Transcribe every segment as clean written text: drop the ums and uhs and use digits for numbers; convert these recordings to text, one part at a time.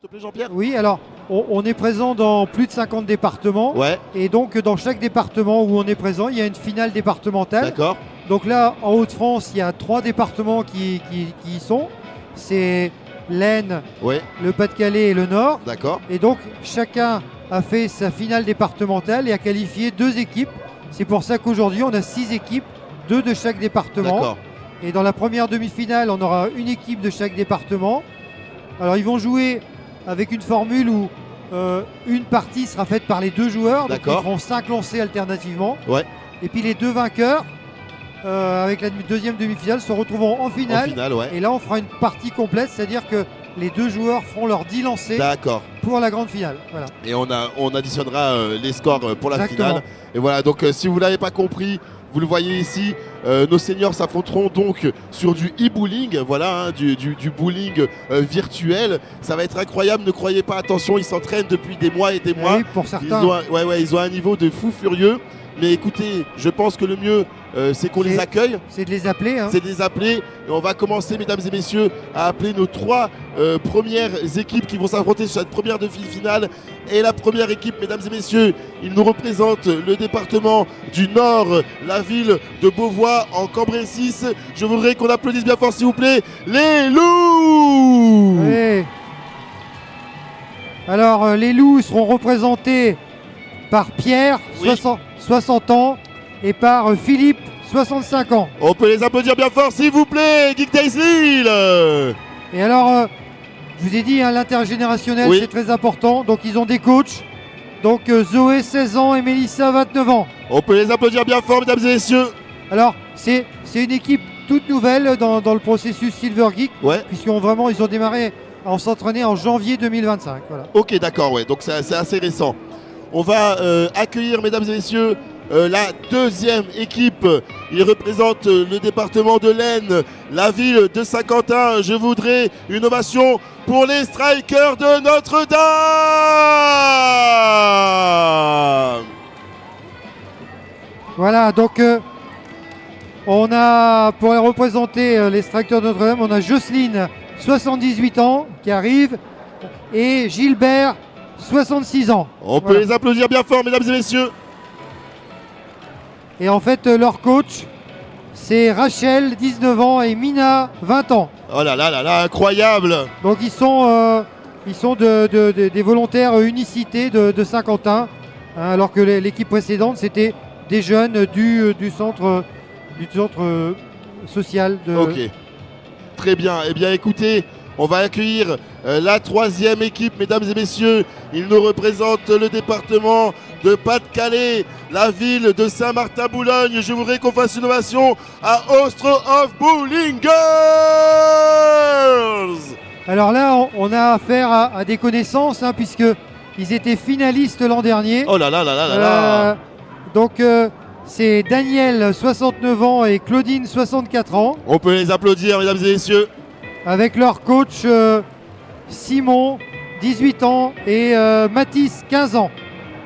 te plaît, Jean-Pierre? Oui, alors on est présent dans plus de 50 départements. Ouais, Et donc dans chaque département où on est présent, il y a une finale départementale. d'accord. Donc là, en Hauts-de-France, il y a 3 départements qui y sont. C'est l'Aisne, Ouais, le Pas-de-Calais et le Nord. d'accord. Et donc chacun a fait sa finale départementale et a qualifié 2 équipes. C'est pour ça qu'aujourd'hui, on a 6 équipes, 2 de chaque département. D'accord. Et dans la première demi-finale, on aura une équipe de chaque département. Alors ils vont jouer avec une formule où une partie sera faite par les 2 joueurs. Donc ils D'accord. feront 5 lancers alternativement. Ouais, Et puis les 2 vainqueurs, avec la deuxième demi-finale, se retrouveront en en finale. finale, ouais. Et là, on fera une partie complète, c'est-à-dire que les 2 joueurs feront leurs 10 lancers D'accord. pour la grande finale. Voilà. Et on additionnera les scores pour la Exactement. finale. Et voilà, donc si vous ne l'avez pas compris, vous le voyez ici, nos seniors s'affronteront donc sur du e-bowling, voilà, hein, du bowling virtuel. Ça va être incroyable, ne croyez pas, attention, ils s'entraînent depuis des mois et des Ah mois. oui, pour Ils certains, ont, ils ont un niveau de fou furieux. Mais écoutez, je pense que le mieux, c'est qu'on les C'est- accueille. c'est de les appeler. Hein. C'est de les appeler et on va commencer, mesdames et messieurs, à appeler nos 3 premières équipes qui vont s'affronter sur cette première demi-finale. Et la première équipe, mesdames et messieurs, il nous représente le département du Nord, la ville de Beauvois en Cambrésis. Je voudrais qu'on applaudisse bien fort, s'il vous plaît, les loups. Oui. Alors, les loups seront représentés par Pierre, Oui. 60 ans, et par Philippe, 65 ans. On peut les applaudir bien fort, s'il vous plaît, Geek Days Lille. Et alors, je vous ai dit, hein, l'intergénérationnel, Oui. c'est très important. Donc, ils ont des coachs. Donc, Zoé, 16 ans, et Mélissa, 29 ans. On peut les applaudir bien fort, mesdames et messieurs. Alors, c'est une équipe toute nouvelle dans le processus Silver Geek, Ouais. puisqu'ils ont démarré à s'entraîner en janvier 2025. Voilà. Ok, d'accord, ouais, donc c'est assez récent. On va accueillir, mesdames et messieurs, la deuxième équipe. Il représente le département de l'Aisne, la ville de Saint-Quentin. Je voudrais une ovation pour les Strikers de Notre-Dame. Voilà, donc on a, pour représenter les Strikers de Notre-Dame, on a Jocelyne, 78 ans, qui arrive, et Gilbert, 66 ans. On peut Voilà. les applaudir bien fort, mesdames et messieurs. Et en fait, leur coach, c'est Rachel, 19 ans, et Mina, 20 ans. Oh là là là là, incroyable. Donc ils sont des volontaires unicité de Saint-Quentin, hein, alors que l'équipe précédente, c'était des jeunes du centre social de... Ok, très bien. Eh bien écoutez, on va accueillir la troisième équipe, mesdames et messieurs. Il nous représente le département de Pas-de-Calais, la ville de Saint-Martin-Boulogne. Je voudrais qu'on fasse une ovation à Austro of Bowling Girls. Alors là, on a affaire à des connaissances, hein, puisque ils étaient finalistes l'an dernier. Oh là là là là là là. Donc c'est Daniel, 69 ans, et Claudine, 64 ans, On peut les applaudir, mesdames et messieurs. avec leur coach Simon, 18 ans, et Mathis, 15 ans.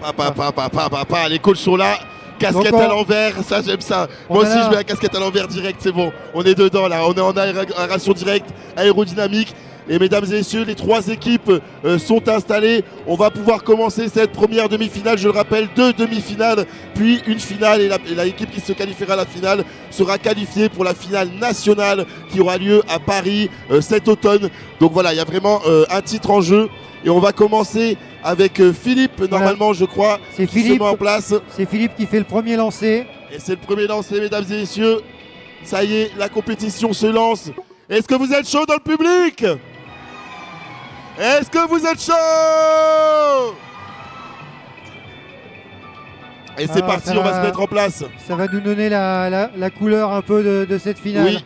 Papa, les coachs sont là. Casquette Donc, à l'envers, ça j'aime ça. on Moi a aussi là- je mets la casquette à l'envers direct, c'est bon. On est dedans là, on est en aération directe, aérodynamique. Et mesdames et messieurs, les 3 équipes sont installées. On va pouvoir commencer cette première demi-finale. Je le rappelle, 2 demi-finales, puis une finale. Et l'équipe qui se qualifiera à la finale sera qualifiée pour la finale nationale qui aura lieu à Paris cet automne. Donc voilà, il y a vraiment un titre en jeu. Et on va commencer avec Philippe, normalement je crois, C'est qui se Philippe. met en place. C'est Philippe qui fait le premier lancer. Et c'est le premier lancé, mesdames et messieurs. Ça y est, la compétition se lance. Est-ce que vous êtes chaud dans le public? Est-ce que vous êtes chaud? Et c'est Ah, parti, ça on va va. se mettre en place. Ça va nous donner la couleur un peu de cette finale. Oui.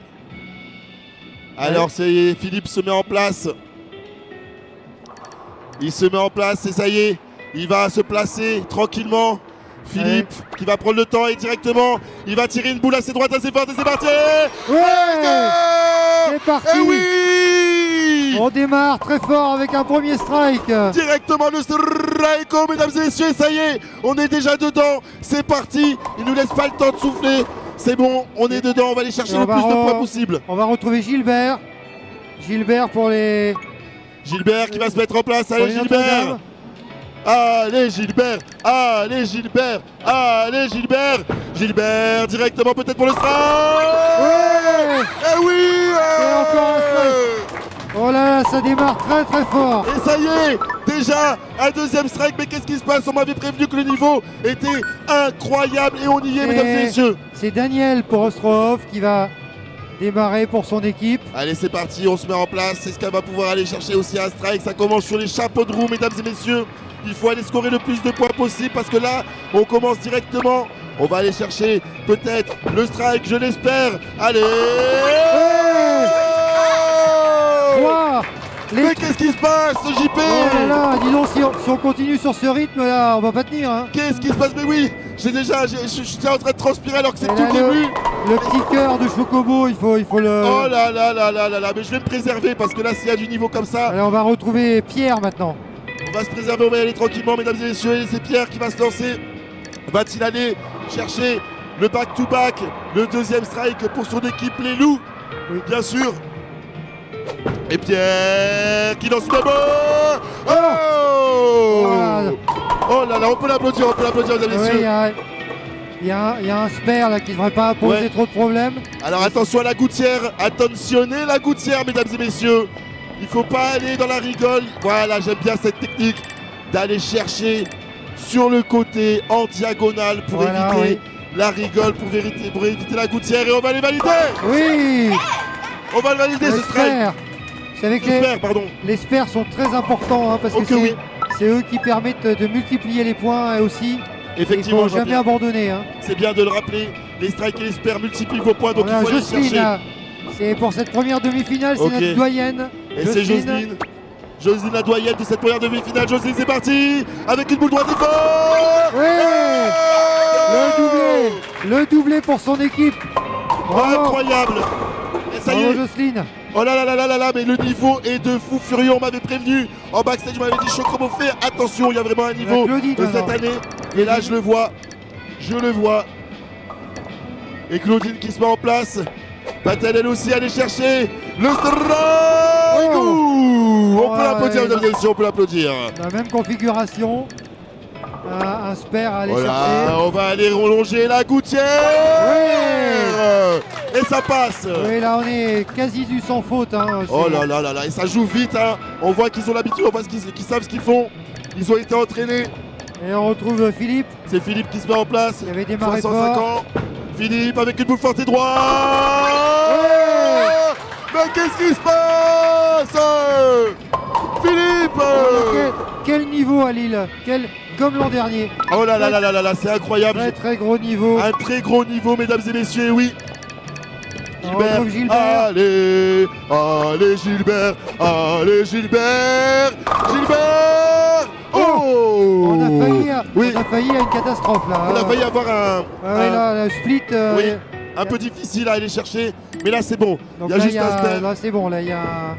Alors Philippe se met en place. Il se met en place et ça y est, il va se placer tranquillement. Philippe qui va prendre le temps et directement, il va tirer une boule assez droite, assez forte et c'est parti. Ouais, c'est parti. Et oui, On démarre très fort avec un premier strike. directement le strike, mesdames et messieurs, ça y est, on est déjà dedans, c'est parti, il nous laisse pas le temps de souffler, c'est bon, on est dedans, on va aller chercher Et on le va plus de points possible. On va retrouver Gilbert. Gilbert pour les Gilbert qui va se mettre en place. Pour Allez les Gilbert. Notre-Dame. Allez Gilbert. Allez Gilbert. Allez Gilbert. Gilbert directement peut-être pour le strike. Ouais. Eh oui. Et encore un strike. Oh là là, ça démarre très très fort. Et ça y est, déjà un deuxième strike, mais qu'est-ce qui se passe? On m'avait prévenu que le niveau était incroyable et on y est, mesdames et messieurs. C'est Daniel pour Ostrov qui va démarrer pour son équipe. Allez, c'est parti, on se met en place. Est-ce qu'elle va pouvoir aller chercher aussi un strike? Ça commence sur les chapeaux de roue, mesdames et messieurs. Il faut aller scorer le plus de points possible parce que là, on commence directement. On va aller chercher peut-être le strike, je l'espère. Allez. Trois. Mais qu'est-ce qui se passe, JP? Oh là là, dis donc, si on continue sur ce rythme là, on va pas tenir. Hein. Qu'est-ce qui se passe? Mais oui, je suis déjà en train de transpirer alors que c'est Et tout là, le début. Le petit cœur de Chocobo, il faut le. Oh là là là là là là, mais je vais me préserver parce que là, s'il y a du niveau comme ça, Allez, on va retrouver Pierre maintenant. on va se préserver, on va y aller tranquillement, mesdames et messieurs. Et c'est Pierre qui va se lancer. Va-t-il aller chercher le back-to-back, le deuxième strike pour son équipe, les Loups? Oui. Bien sûr. Et Pierre qui lance le ball. Oh Voilà. Oh là là, on peut l'applaudir, mesdames et Oui, messieurs. il y a un spare là qui ne devrait pas poser Ouais. trop de problèmes. Alors attention à la gouttière, attentionnez la gouttière, mesdames et messieurs. Il faut pas aller dans la rigole. Voilà, j'aime bien cette technique d'aller chercher sur le côté en diagonale pour Voilà, éviter oui. la rigole, pour éviter la gouttière et on va les valider. Oui, On va le valider le ce strike. spare. Vous savez que J'espère, pardon. les spares sont très importants hein, parce que Ok, oui. c'est eux qui permettent de multiplier les points et aussi il ne Effectivement, faut jamais Jean-Pierre, abandonner. Hein. c'est bien de le rappeler. Les strikes et les spares multiplient vos points, donc Voilà, il faut aller Jocelyne, chercher. là, c'est pour cette première demi-finale, c'est Ok. notre doyenne. Et c'est Jocelyne. Jocelyne la doyenne de cette première demi-finale. Jocelyne, c'est parti avec une boule droite et fort. Oui, le doublé pour son équipe. Bravo, Incroyable. Et ça y bravo est. Jocelyne. Oh là là là là là là, mais le niveau est de fou furieux, on m'avait prévenu. En backstage, on m'avait dit Chocobo fait attention, il y a vraiment un niveau Claudine, cette alors. année. Et là, je le vois. Et Claudine qui se met en place. Va-t-elle elle aussi aller chercher le strike? Oh. Ouh, on Oh, peut l'applaudir, ouais, mesdames et messieurs, on peut l'applaudir. La même configuration. Un spare à aller Voilà, chercher. on va aller relonger la gouttière. Et ça passe. Oui, là on est quasi du sans faute. Hein. Oh là là là là, et ça joue vite, hein. On voit qu'ils ont l'habitude, on voit qu'ils savent ce qu'ils font. Ils ont été entraînés. Et on retrouve Philippe. C'est Philippe qui se met en place. Il avait démarré 65 fort. ans. Philippe avec une boule forte et droite. Mais qu'est-ce qui se passe? Philippe. Quel niveau à Lille. Comme l'an dernier. Oh là là là là là là, c'est incroyable. Très très gros niveau. Un très gros niveau, mesdames et messieurs, oui. On retrouve Gilbert. Allez, allez Gilbert, allez Gilbert, Gilbert. Oh, On a failli à une catastrophe là. On a failli avoir Ouais, là, le split. oui, un peu difficile à aller chercher, mais là c'est bon. Donc Il y a là, juste un spare. là c'est bon. Là, il y a un...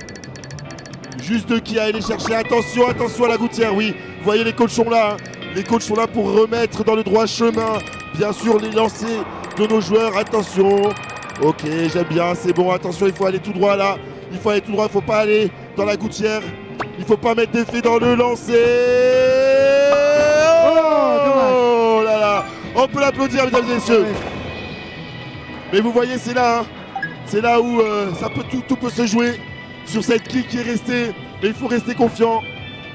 Juste qui a aller chercher. Attention, attention à la gouttière. Oui, vous voyez les coachs sont là. Hein. Les coachs sont là pour remettre dans le droit chemin. Bien sûr, les lancers de nos joueurs. Attention. Ok, j'aime bien. C'est bon. Attention, il faut aller tout droit là. Il faut aller tout droit. Il ne faut pas aller dans la gouttière. Il ne faut pas mettre d'effet dans le lancer. Oh là là. On peut l'applaudir, mesdames et messieurs. Ouais. Mais vous voyez, c'est là. Hein. C'est là où tout peut se jouer. Sur cette kick qui est restée, mais il faut rester confiant.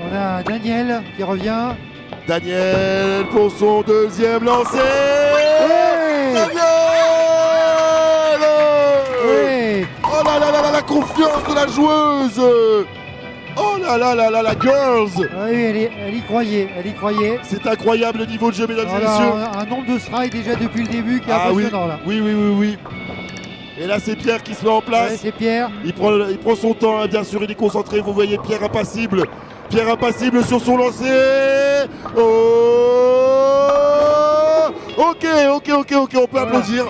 On a Daniel qui revient. Daniel pour son deuxième lancer. Ouais. Daniel. Ouais. Oh là là là là, la confiance de la joueuse. Oh là là là là, la girls. Ah oui, elle y croyait. C'est incroyable le niveau de jeu, mesdames et Voilà, messieurs. un nombre de strikes déjà depuis le début qui est Ah oui, impressionnant là. oui. Et là, c'est Pierre qui se met en place. Ouais, c'est Pierre. Il prend son temps, hein, bien sûr, il est concentré. Vous voyez Pierre impassible. Pierre impassible sur son lancer. Oh, ok, on peut applaudir.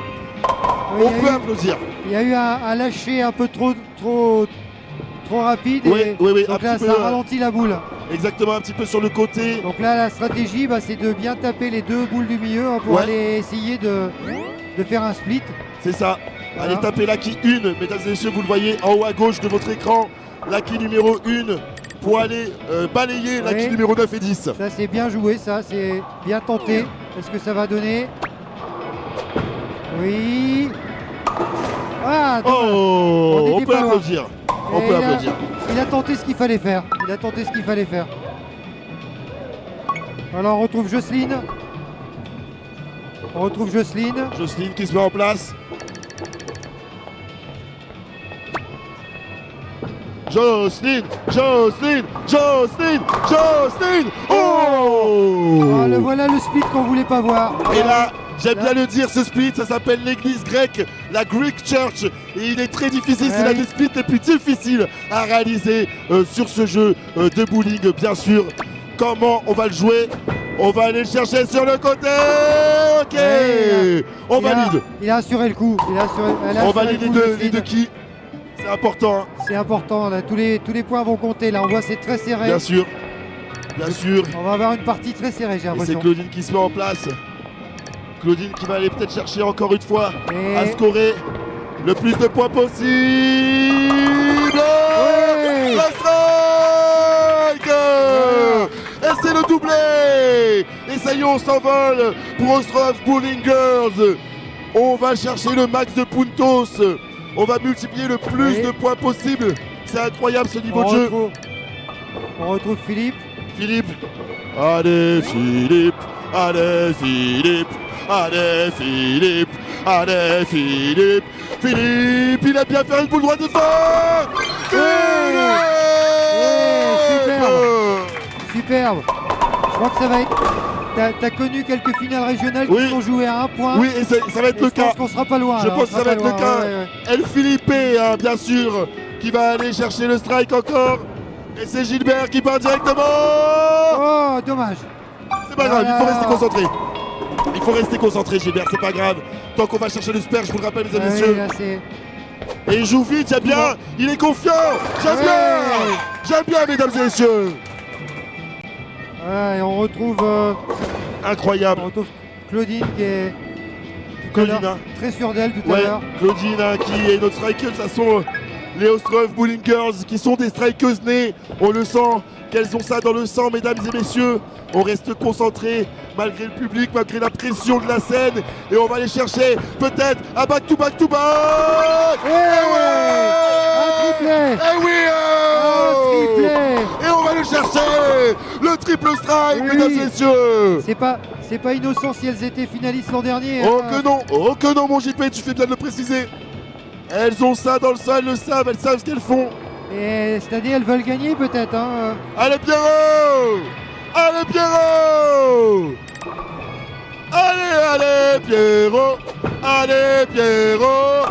Oui, On peut applaudir. il y a eu un lâcher un peu trop rapide. Oui, et oui, donc un là, petit ça peu, ralentit la boule. Exactement, un petit peu sur le côté. Donc là, la stratégie, c'est de bien taper les deux boules du milieu hein, pour Ouais. aller essayer de faire un split. C'est ça. Voilà. Allez taper l'acquis 1, mesdames et messieurs, vous le voyez en haut à gauche de votre écran. L'acquis numéro 1. pour aller balayer la Oui. quille numéro 9 et 10. Ça c'est bien joué, ça c'est bien tenté. Est-ce que ça va donner? Oui. Ah, dommage. Oh, était on peut pas loin. applaudir. On Et peut applaudir. il a tenté ce qu'il fallait faire. Il a tenté ce qu'il fallait faire. Alors on retrouve Jocelyne. On retrouve Jocelyne. Jocelyne qui se met en place. Jocelyne, Jocelyne, Jocelyne, Jocelyne. Oh, Ah, voilà le split qu'on voulait pas voir. Et là, j'aime bien le dire, ce split, ça s'appelle l'église grecque, la Greek Church. Et il est très difficile, c'est Ouais. l'un des splits les plus difficiles à réaliser sur ce jeu de bowling, bien sûr. Comment on va le jouer? On va aller le chercher sur le côté. Ok, Ouais, on Il a- valide. Il a assuré le coup. Elle a On assuré valide le coup, les Jocelyne. deux qui. C'est important, hein. C'est important. Là. Tous les points vont compter. Là, on voit c'est très serré. Bien sûr. Bien sûr. On va avoir une partie très serrée, j'ai Et c'est l'impression. Claudine qui se met en place. Claudine qui va aller peut-être chercher encore une fois Et- à scorer le plus de points possible. Ouais. Le strike. Et c'est le doublé. Et ça y est, on s'envole pour Ostrov Bowling Girls. On va chercher le max de puntos. On va multiplier le plus Oui. de points possible. C'est incroyable ce niveau On de jeu. retrouve Philippe. Philippe. Allez Philippe. Allez Philippe. Allez Philippe. Allez Philippe. Philippe, il a bien fait une boule droite de fort. Superbe. Je crois que ça va être. T'as connu quelques finales régionales qui Oui. sont jouées à un point. Oui, et ça va être Et le je pense cas. qu'on sera pas loin. Je là, on pense que sera ça va pas être le loin. cas. Ouais, ouais. El Philippe, hein, bien sûr, qui va aller chercher le strike encore. Et c'est Gilbert qui part directement. Oh, dommage. C'est pas grave, il faut Voilà. rester concentré. Il faut rester concentré, Gilbert, c'est pas grave. Tant qu'on va chercher le sper, je vous le rappelle, mesdames et Ah oui, messieurs. là, c'est- Et il joue vite, j'aime bien. Il est confiant. J'aime Ouais. bien. J'aime bien, mesdames et messieurs. Voilà, et on retrouve Incroyable. Claudine qui est Claudine, hein. très sûre d'elle tout à Ouais, l'heure. Claudine, hein, qui est notre strikeuse. Ça sont les Ostrov Bowling Girls qui sont des strikeuses nées. On le sent, qu'elles ont ça dans le sang, mesdames et messieurs. On reste concentré malgré le public, malgré la pression de la scène. Et on va aller chercher peut-être un back-to-back-to-back. Un triplé. Eh oui, Un triplé. Et on va le chercher. Le triple strike, Oui. mesdames et messieurs. C'est pas innocent si elles étaient finalistes l'an dernier. Oh hein. que non, mon JP, tu fais bien de le préciser. Elles ont ça dans le sang, elles savent ce qu'elles font. Et cette année, elles veulent gagner peut-être. Hein. Allez Pierrot. Allez Pierrot. Allez Pierrot. Allez Pierrot.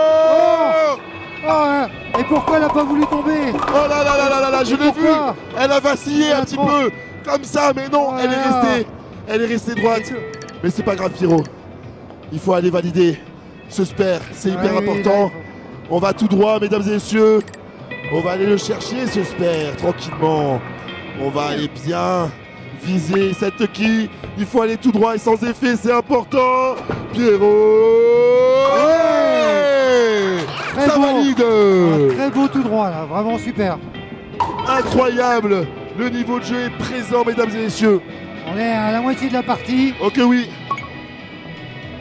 Pierrot. Oh, hein. Et pourquoi elle a pas voulu tomber? Oh là, je l'ai vu. Pourquoi? Elle a vacillé un Elle a petit trop- peu. Comme ça, mais non, Oh elle là est là. restée. Elle est restée droite. Mais c'est pas grave, Pierrot. Il faut aller valider ce spare. C'est hyper Ah oui, important. là, On va tout droit, mesdames et messieurs. On va aller le chercher, ce spare, tranquillement. On va aller bien viser cette quille. Il faut aller tout droit et sans effet, c'est important. Pierrot. Ouais. Très Ça bon. valide. Un très beau tout droit là, vraiment super. Incroyable. Le niveau de jeu est présent, mesdames et messieurs. On est à la moitié de la partie Ok, oui.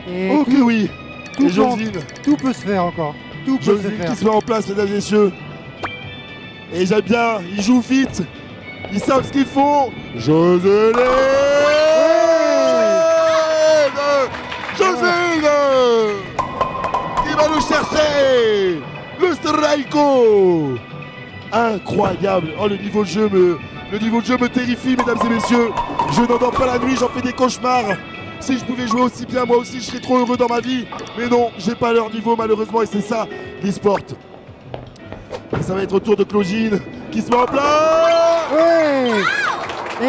et Ok, oui. tout Et peut- Josine. tout peut se faire encore. Tout peut se Josine faire. qui se met en place, mesdames et messieurs. Et j'aime bien, ils jouent vite. Ils savent ce qu'ils font. Joselyne. Joselyne qui va nous chercher le strike. Incroyable. Oh, le niveau de jeu me terrifie, mesdames et messieurs. Je n'endors pas la nuit, j'en fais des cauchemars. Si je pouvais jouer aussi bien, moi aussi, je serais trop heureux dans ma vie. Mais non, j'ai pas leur niveau, malheureusement, et c'est ça, l'e-sport. Et ça va être au tour de Claudine qui se met en place. Ouais.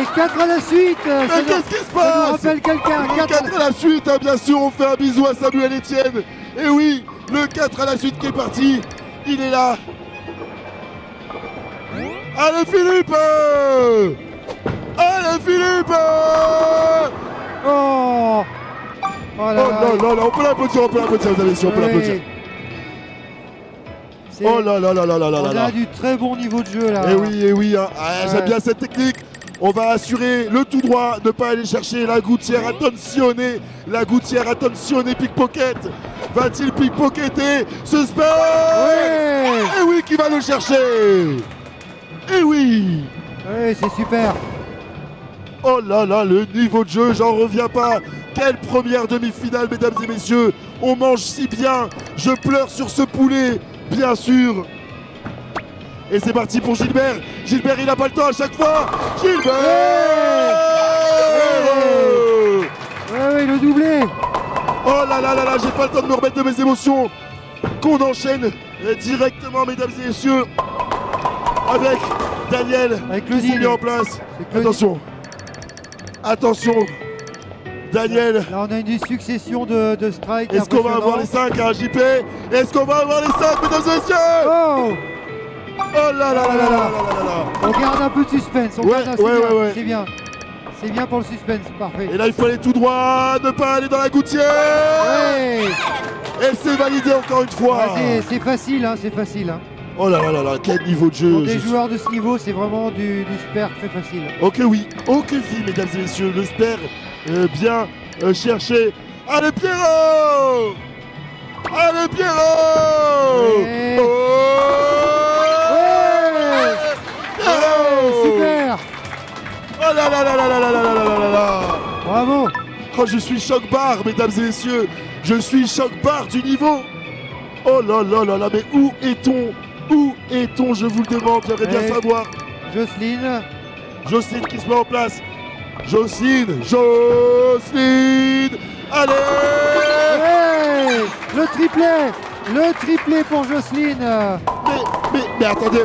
Et 4 à la suite. Mais Ça qu'est-ce qui se ça nous passe? rappelle quelqu'un. Le 4 à la suite, hein, bien sûr, on fait un bisou à Samuel Etienne. Et oui, le 4 à la suite qui est parti, il est là. Allez Philippe. Allez Philippe. Oh. Oh là Oh là. là là là, on peut l'applaudir, mesdames et messieurs, on peut Oui. l'applaudir. Oh là là là là là là On là. a du très bon niveau de jeu là. Eh oui, hein. Ah, Ouais. j'aime bien cette technique. On va assurer le tout droit, ne pas aller chercher la gouttière attentionne. La gouttière attentionne pickpocket. Va-t-il pickpocketer ce spell? Ouais. Eh oui, qui va le chercher? Eh oui. Ouais, c'est super. Oh là là, le niveau de jeu, j'en reviens pas. Quelle première demi-finale, mesdames et messieurs. On mange si bien. Je pleure sur ce poulet, bien sûr. Et c'est parti pour Gilbert. Gilbert, il n'a pas le temps à chaque fois. Gilbert. Ouais, le doublé. Oh là là là là, j'ai pas le temps de me remettre de mes émotions. Qu'on enchaîne directement, mesdames et messieurs, avec Daniel Avec qui s'est Claudine. mis en place. C'est Claudine. Attention. Attention. Daniel. Là, on a une succession de strikes. Est-ce qu'on va avoir les 5 à JP? Est-ce qu'on va avoir les 5, mesdames et messieurs? Oh, Oh là là là là là là là là. on garde un peu de suspense. On Ouais, garde un- ouais, c'est bien, ouais. c'est bien. C'est bien pour le suspense, parfait. Et là, il faut aller tout droit, ne pas aller dans la gouttière. Ouais. Et c'est validé encore une fois. Ah, c'est facile, hein, c'est facile. Hein. Oh là là là là, quel niveau de jeu. Pour des Je- joueurs de ce niveau, c'est vraiment du spare très facile. Ok, oui, ok, fille, mesdames et messieurs, le spare bien cherché. Allez, Pierrot. Allez, Pierrot. Ouais. Oh. Pierrot. Super. Oh là là là là là là là là là là là. Bravo. Oh, je suis choc-barre, mesdames et messieurs. Je suis choc-barre du niveau. Oh là là là là, mais où est-on? Où est-on? Je vous le demande, j'aimerais bien Ouais. savoir. Jocelyne. Jocelyne qui se met en place. Jocelyne, Jocelyne. Allez. Ouais. Le triplé pour Jocelyne. Mais attendez,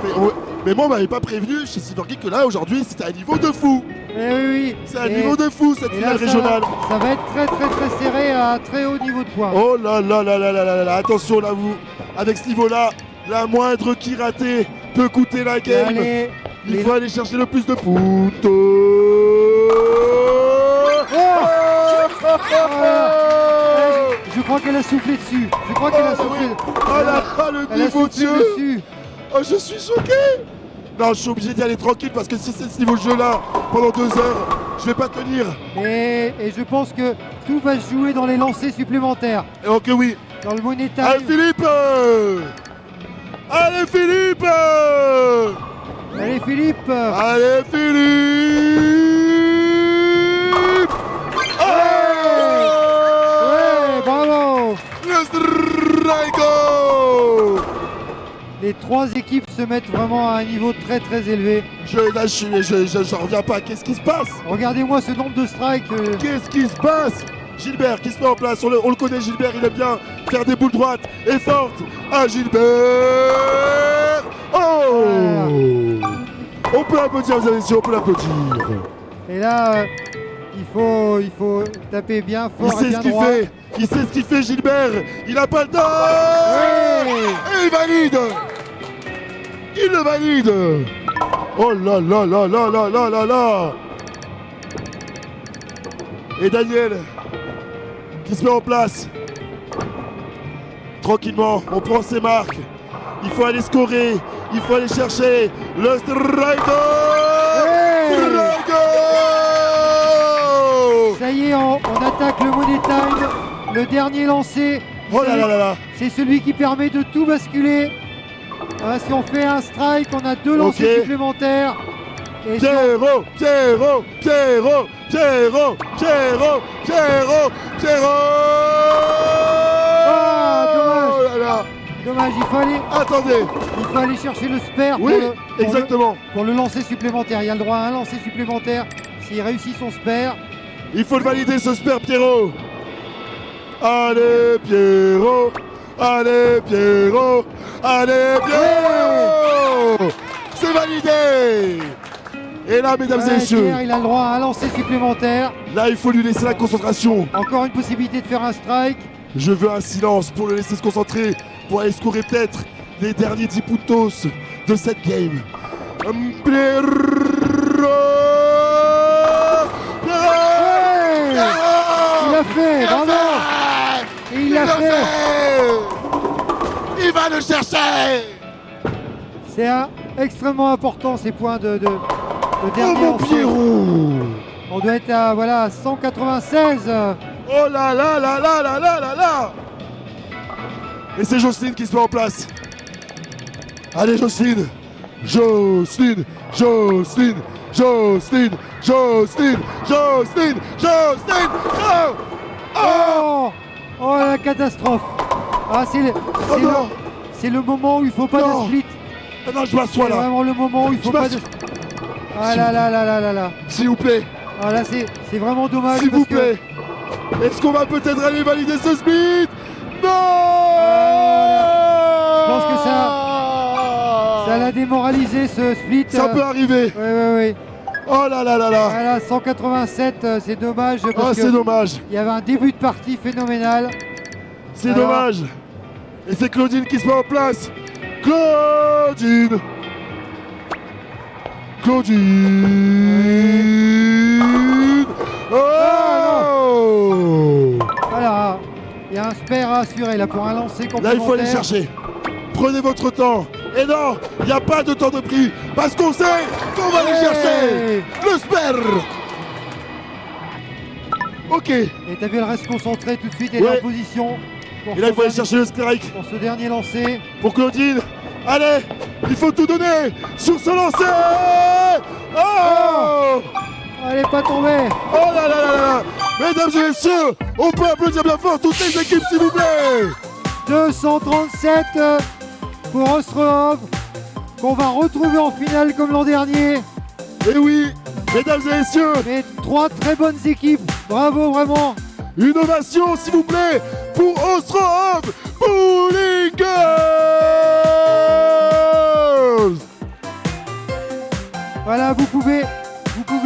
mais moi on m'avait pas prévenu chez Silvergeek que là aujourd'hui c'était un niveau de fou. Oui. C'est un niveau de fou cette Et là, finale régionale. ça va être très serré à très haut niveau de points. Oh là là là là là là là, attention là vous, avec ce niveau-là, la moindre qui ratée peut coûter la game. Allez, Il les- faut aller chercher le plus de poutons. Je crois qu'elle a soufflé dessus. Je crois qu'elle a Oh, soufflé. oui. Oh là là, le Elle a niveau de soufflé jeu. dessus. Oh, je suis choqué. Non, je suis obligé d'y aller tranquille parce que si c'est ce niveau de jeu-là, pendant 2 heures, je vais pas tenir. Et je pense que tout va se jouer dans les lancers supplémentaires. Et ok, oui. Dans le money time. Allez, Philippe. Allez, Philippe. Allez Philippe. Allez, Philippe. Ouais, bravo. Le Drago. Les trois équipes se mettent vraiment à un niveau très élevé. J'en reviens pas. Qu'est-ce qui se passe? Regardez-moi ce nombre de strikes. Qu'est-ce qui se passe? Gilbert qui se met en place, on le connaît Gilbert, il aime bien faire des boules droites et fortes. Ah Gilbert. Oh. On peut applaudir, vous avez dit, on peut l'applaudir. Et là, il faut taper bien Il fort et sait bien ce qu'il droit. fait, il sait ce qu'il fait Gilbert. Il a pas le temps. Ouais. Et il valide. Il le valide. Oh là là là là là là là là. Et Daniel qui se met en place. Tranquillement, on prend ses marques. Il faut aller scorer. Il faut aller chercher le striker. Ouais. Striker. Ça y est, on attaque le money time. Le dernier lancé, Oh là là là là. c'est celui qui permet de tout basculer. Si on fait un strike, on a 2 lancers Ok. supplémentaires. Et si on- Pierrot, Pierrot, Pierrot, Pierrot, Pierrot, Pierrot, Pierrot. Ah, dommage. Oh là là. Dommage, Attendez. il faut aller chercher le spare Oui, pour exactement. le lancer supplémentaire. Il y a le droit à un lancer supplémentaire s'il réussit son spare. Il faut le valider ce spare Pierrot. Allez Pierrot. Allez Pierrot. Allez Pierrot. C'est validé. Et là, mesdames et Ouais, messieurs, Pierre, il a le droit à un lancer supplémentaire. là, il faut lui laisser la concentration. Encore une possibilité de faire un strike. Je veux un silence pour le laisser se concentrer, pour aller scorer peut-être les derniers 10 puntos de cette game. Pierrot. Ouais, il l'a fait, bravo. Et il l'a fait. Il va le chercher. C'est extrêmement important ces points de Oh dernier mon lancer. Pierrot! On doit être à voilà, 196. Oh là là là là là là là là! Et c'est Jocelyne qui se met en place. Allez Jocelyne! Jocelyne! Jocelyne! Jocelyne! Jocelyne! Jocelyne! Jocelyne! Oh! Oh! Oh la catastrophe. Ah, Oh non! c'est le moment où il faut pas Non. de split. Ah non, je m'assois C'est là! vraiment le moment où il faut Je pas de. Ah là là là là là là. S'il vous plaît! Ah là c'est vraiment dommage. S'il vous parce que- plaît! Est-ce qu'on va peut-être aller valider ce split? Non! Je pense que ça l'a démoralisé ce split. Ça peut arriver! Oui. Oh là là là là! Voilà, 187, c'est dommage Oh, parce c'est dommage! qu'il y avait un début de partie phénoménal. C'est Alors- dommage! Et c'est Claudine qui se met en place! Claudine! Claudine! Oh! Voilà, il y a un spare à assurer là pour un lancer complémentaire. Là, il faut aller chercher. Prenez votre temps. Et non, il n'y a pas de temps de prix. Parce qu'on sait qu'on va aller chercher le spare. Ok. Et Et Tavel reste concentré tout de suite et il est Ouais. en position. Pour là, il ce faut aller dernier- chercher le strike Pour ce dernier lancer. pour Claudine. Allez, il faut tout donner sur ce lancer. Oh! Elle n'est pas tombée. Oh là là là là! Mesdames et messieurs, on peut applaudir bien fort toutes les équipes, s'il vous plaît! 237 pour Ostrov, qu'on va retrouver en finale comme l'an dernier. Et oui, mesdames et messieurs, Mais 3 très bonnes équipes. Bravo vraiment. une ovation, s'il vous plaît, pour Ostrov Bowling Girls! Voilà, vous pouvez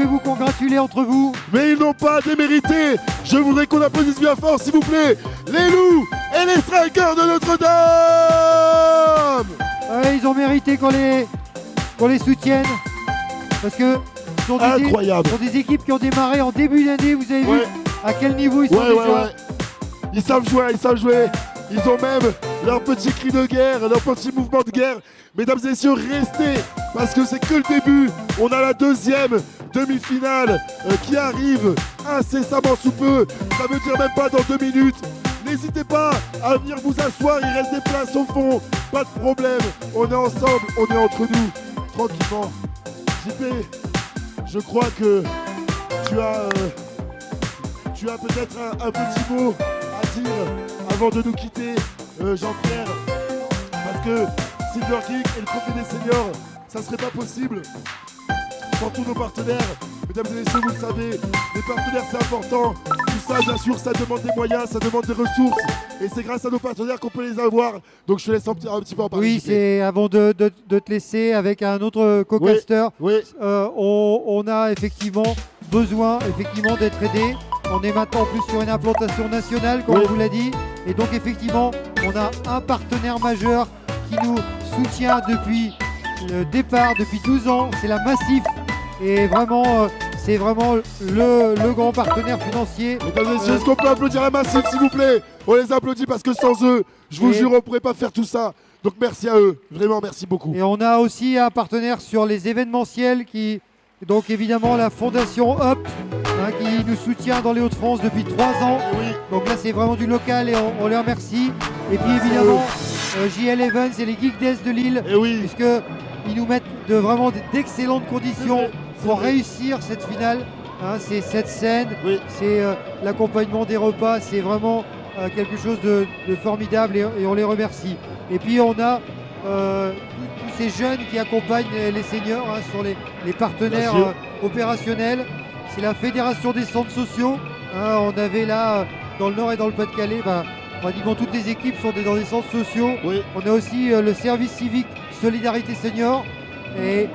vous congratuler entre vous. Mais ils n'ont pas démérité. Je voudrais qu'on applaudisse bien fort, s'il vous plaît, les loups et les strikers de Notre-Dame! Ouais, ils ont mérité qu'on les soutienne. Parce que ce sont Incroyable. ce sont des équipes qui ont démarré en début d'année. Vous avez vu Ouais. à quel niveau ils sont Ouais, déjà. ouais, ouais. Ils savent jouer, ils savent jouer. Ils ont même leur petit cri de guerre, leur petit mouvement de guerre. Mesdames et messieurs, restez, parce que c'est que le début. On a la deuxième demi-finale qui arrive incessamment sous peu. Ça veut dire même pas dans 2 minutes. N'hésitez pas à venir vous asseoir, il reste des places au fond. Pas de problème, on est ensemble, on est entre nous, tranquillement. JP, je crois que tu as peut-être un petit mot à dire avant de nous quitter, Jean-Pierre. Parce que Silver King et le trophée des seniors, ça serait pas possible sans tous nos partenaires. Mesdames et messieurs, vous le savez, les partenaires c'est important. Tout ça, bien sûr, ça demande des moyens, ça demande des ressources. Et c'est grâce à nos partenaires qu'on peut les avoir. Donc je te laisse un petit peu en parler. Oui, JP. c'est avant de te laisser avec un autre co-caster. Oui, On a effectivement besoin d'être aidé. On est maintenant en plus sur une implantation nationale, comme Oui. on vous l'a dit. Et donc effectivement, on a un partenaire majeur qui nous soutient depuis le départ, depuis 12 ans. C'est la Massif. Et vraiment, c'est vraiment le grand partenaire financier. mesdames et messieurs, est-ce qu'on peut applaudir la Massif, s'il vous plaît? On les applaudit parce que sans eux, je vous Et- jure, on ne pourrait pas faire tout ça. Donc merci à eux, vraiment merci beaucoup. Et on a aussi un partenaire sur les événementiels donc évidemment la fondation Up qui nous soutient dans les Hauts-de-France depuis 3 ans. Et oui, Donc là c'est vraiment du local et on les remercie. Et puis évidemment JL Evans et les Geek Days de Lille, et oui. puisqu'ils nous mettent vraiment d'excellentes conditions C'est pour vrai. réussir cette finale. C'est cette scène, Oui. c'est l'accompagnement des repas, c'est vraiment quelque chose de formidable et on les remercie. Et puis on a tous ces jeunes qui accompagnent les seniors, ce sont les partenaires Bien sûr. opérationnels. C'est la fédération des centres sociaux. On avait là dans le Nord et dans le Pas-de-Calais, pratiquement toutes les équipes sont dans des centres sociaux. Oui. On a aussi le service civique Solidarité Senior et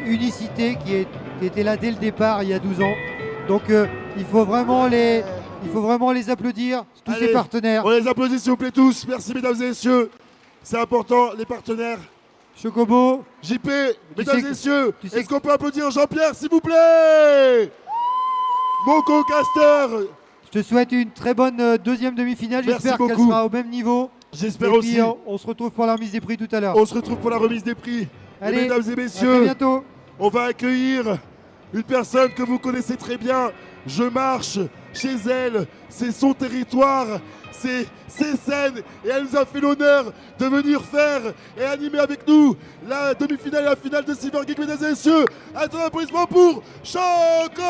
Unicité qui était là dès le départ il y a 12 ans. Donc il faut vraiment les applaudir, tous Allez, ces partenaires. On les applaudit s'il vous plaît tous. Merci mesdames et messieurs. C'est important, les partenaires. Chocobo, JP, mesdames et sais- messieurs, tu sais est-ce qu'on peut applaudir Jean-Pierre s'il vous plaît? Mon co-caster. je te souhaite une très bonne deuxième demi-finale. Merci J'espère qu'elle beaucoup. sera au même niveau. J'espère Et aussi. puis on se retrouve pour la remise des prix tout à l'heure. On se retrouve pour la remise des prix. Allez, mesdames et à très messieurs, bientôt. on va accueillir une personne que vous connaissez très bien. Je marche chez elle, c'est son territoire, c'est ses scènes, et elle nous a fait l'honneur de venir faire et animer avec nous la demi-finale et la finale de Cyber Geek, mesdames et messieurs. Un temps d'applaudissement pour Choco!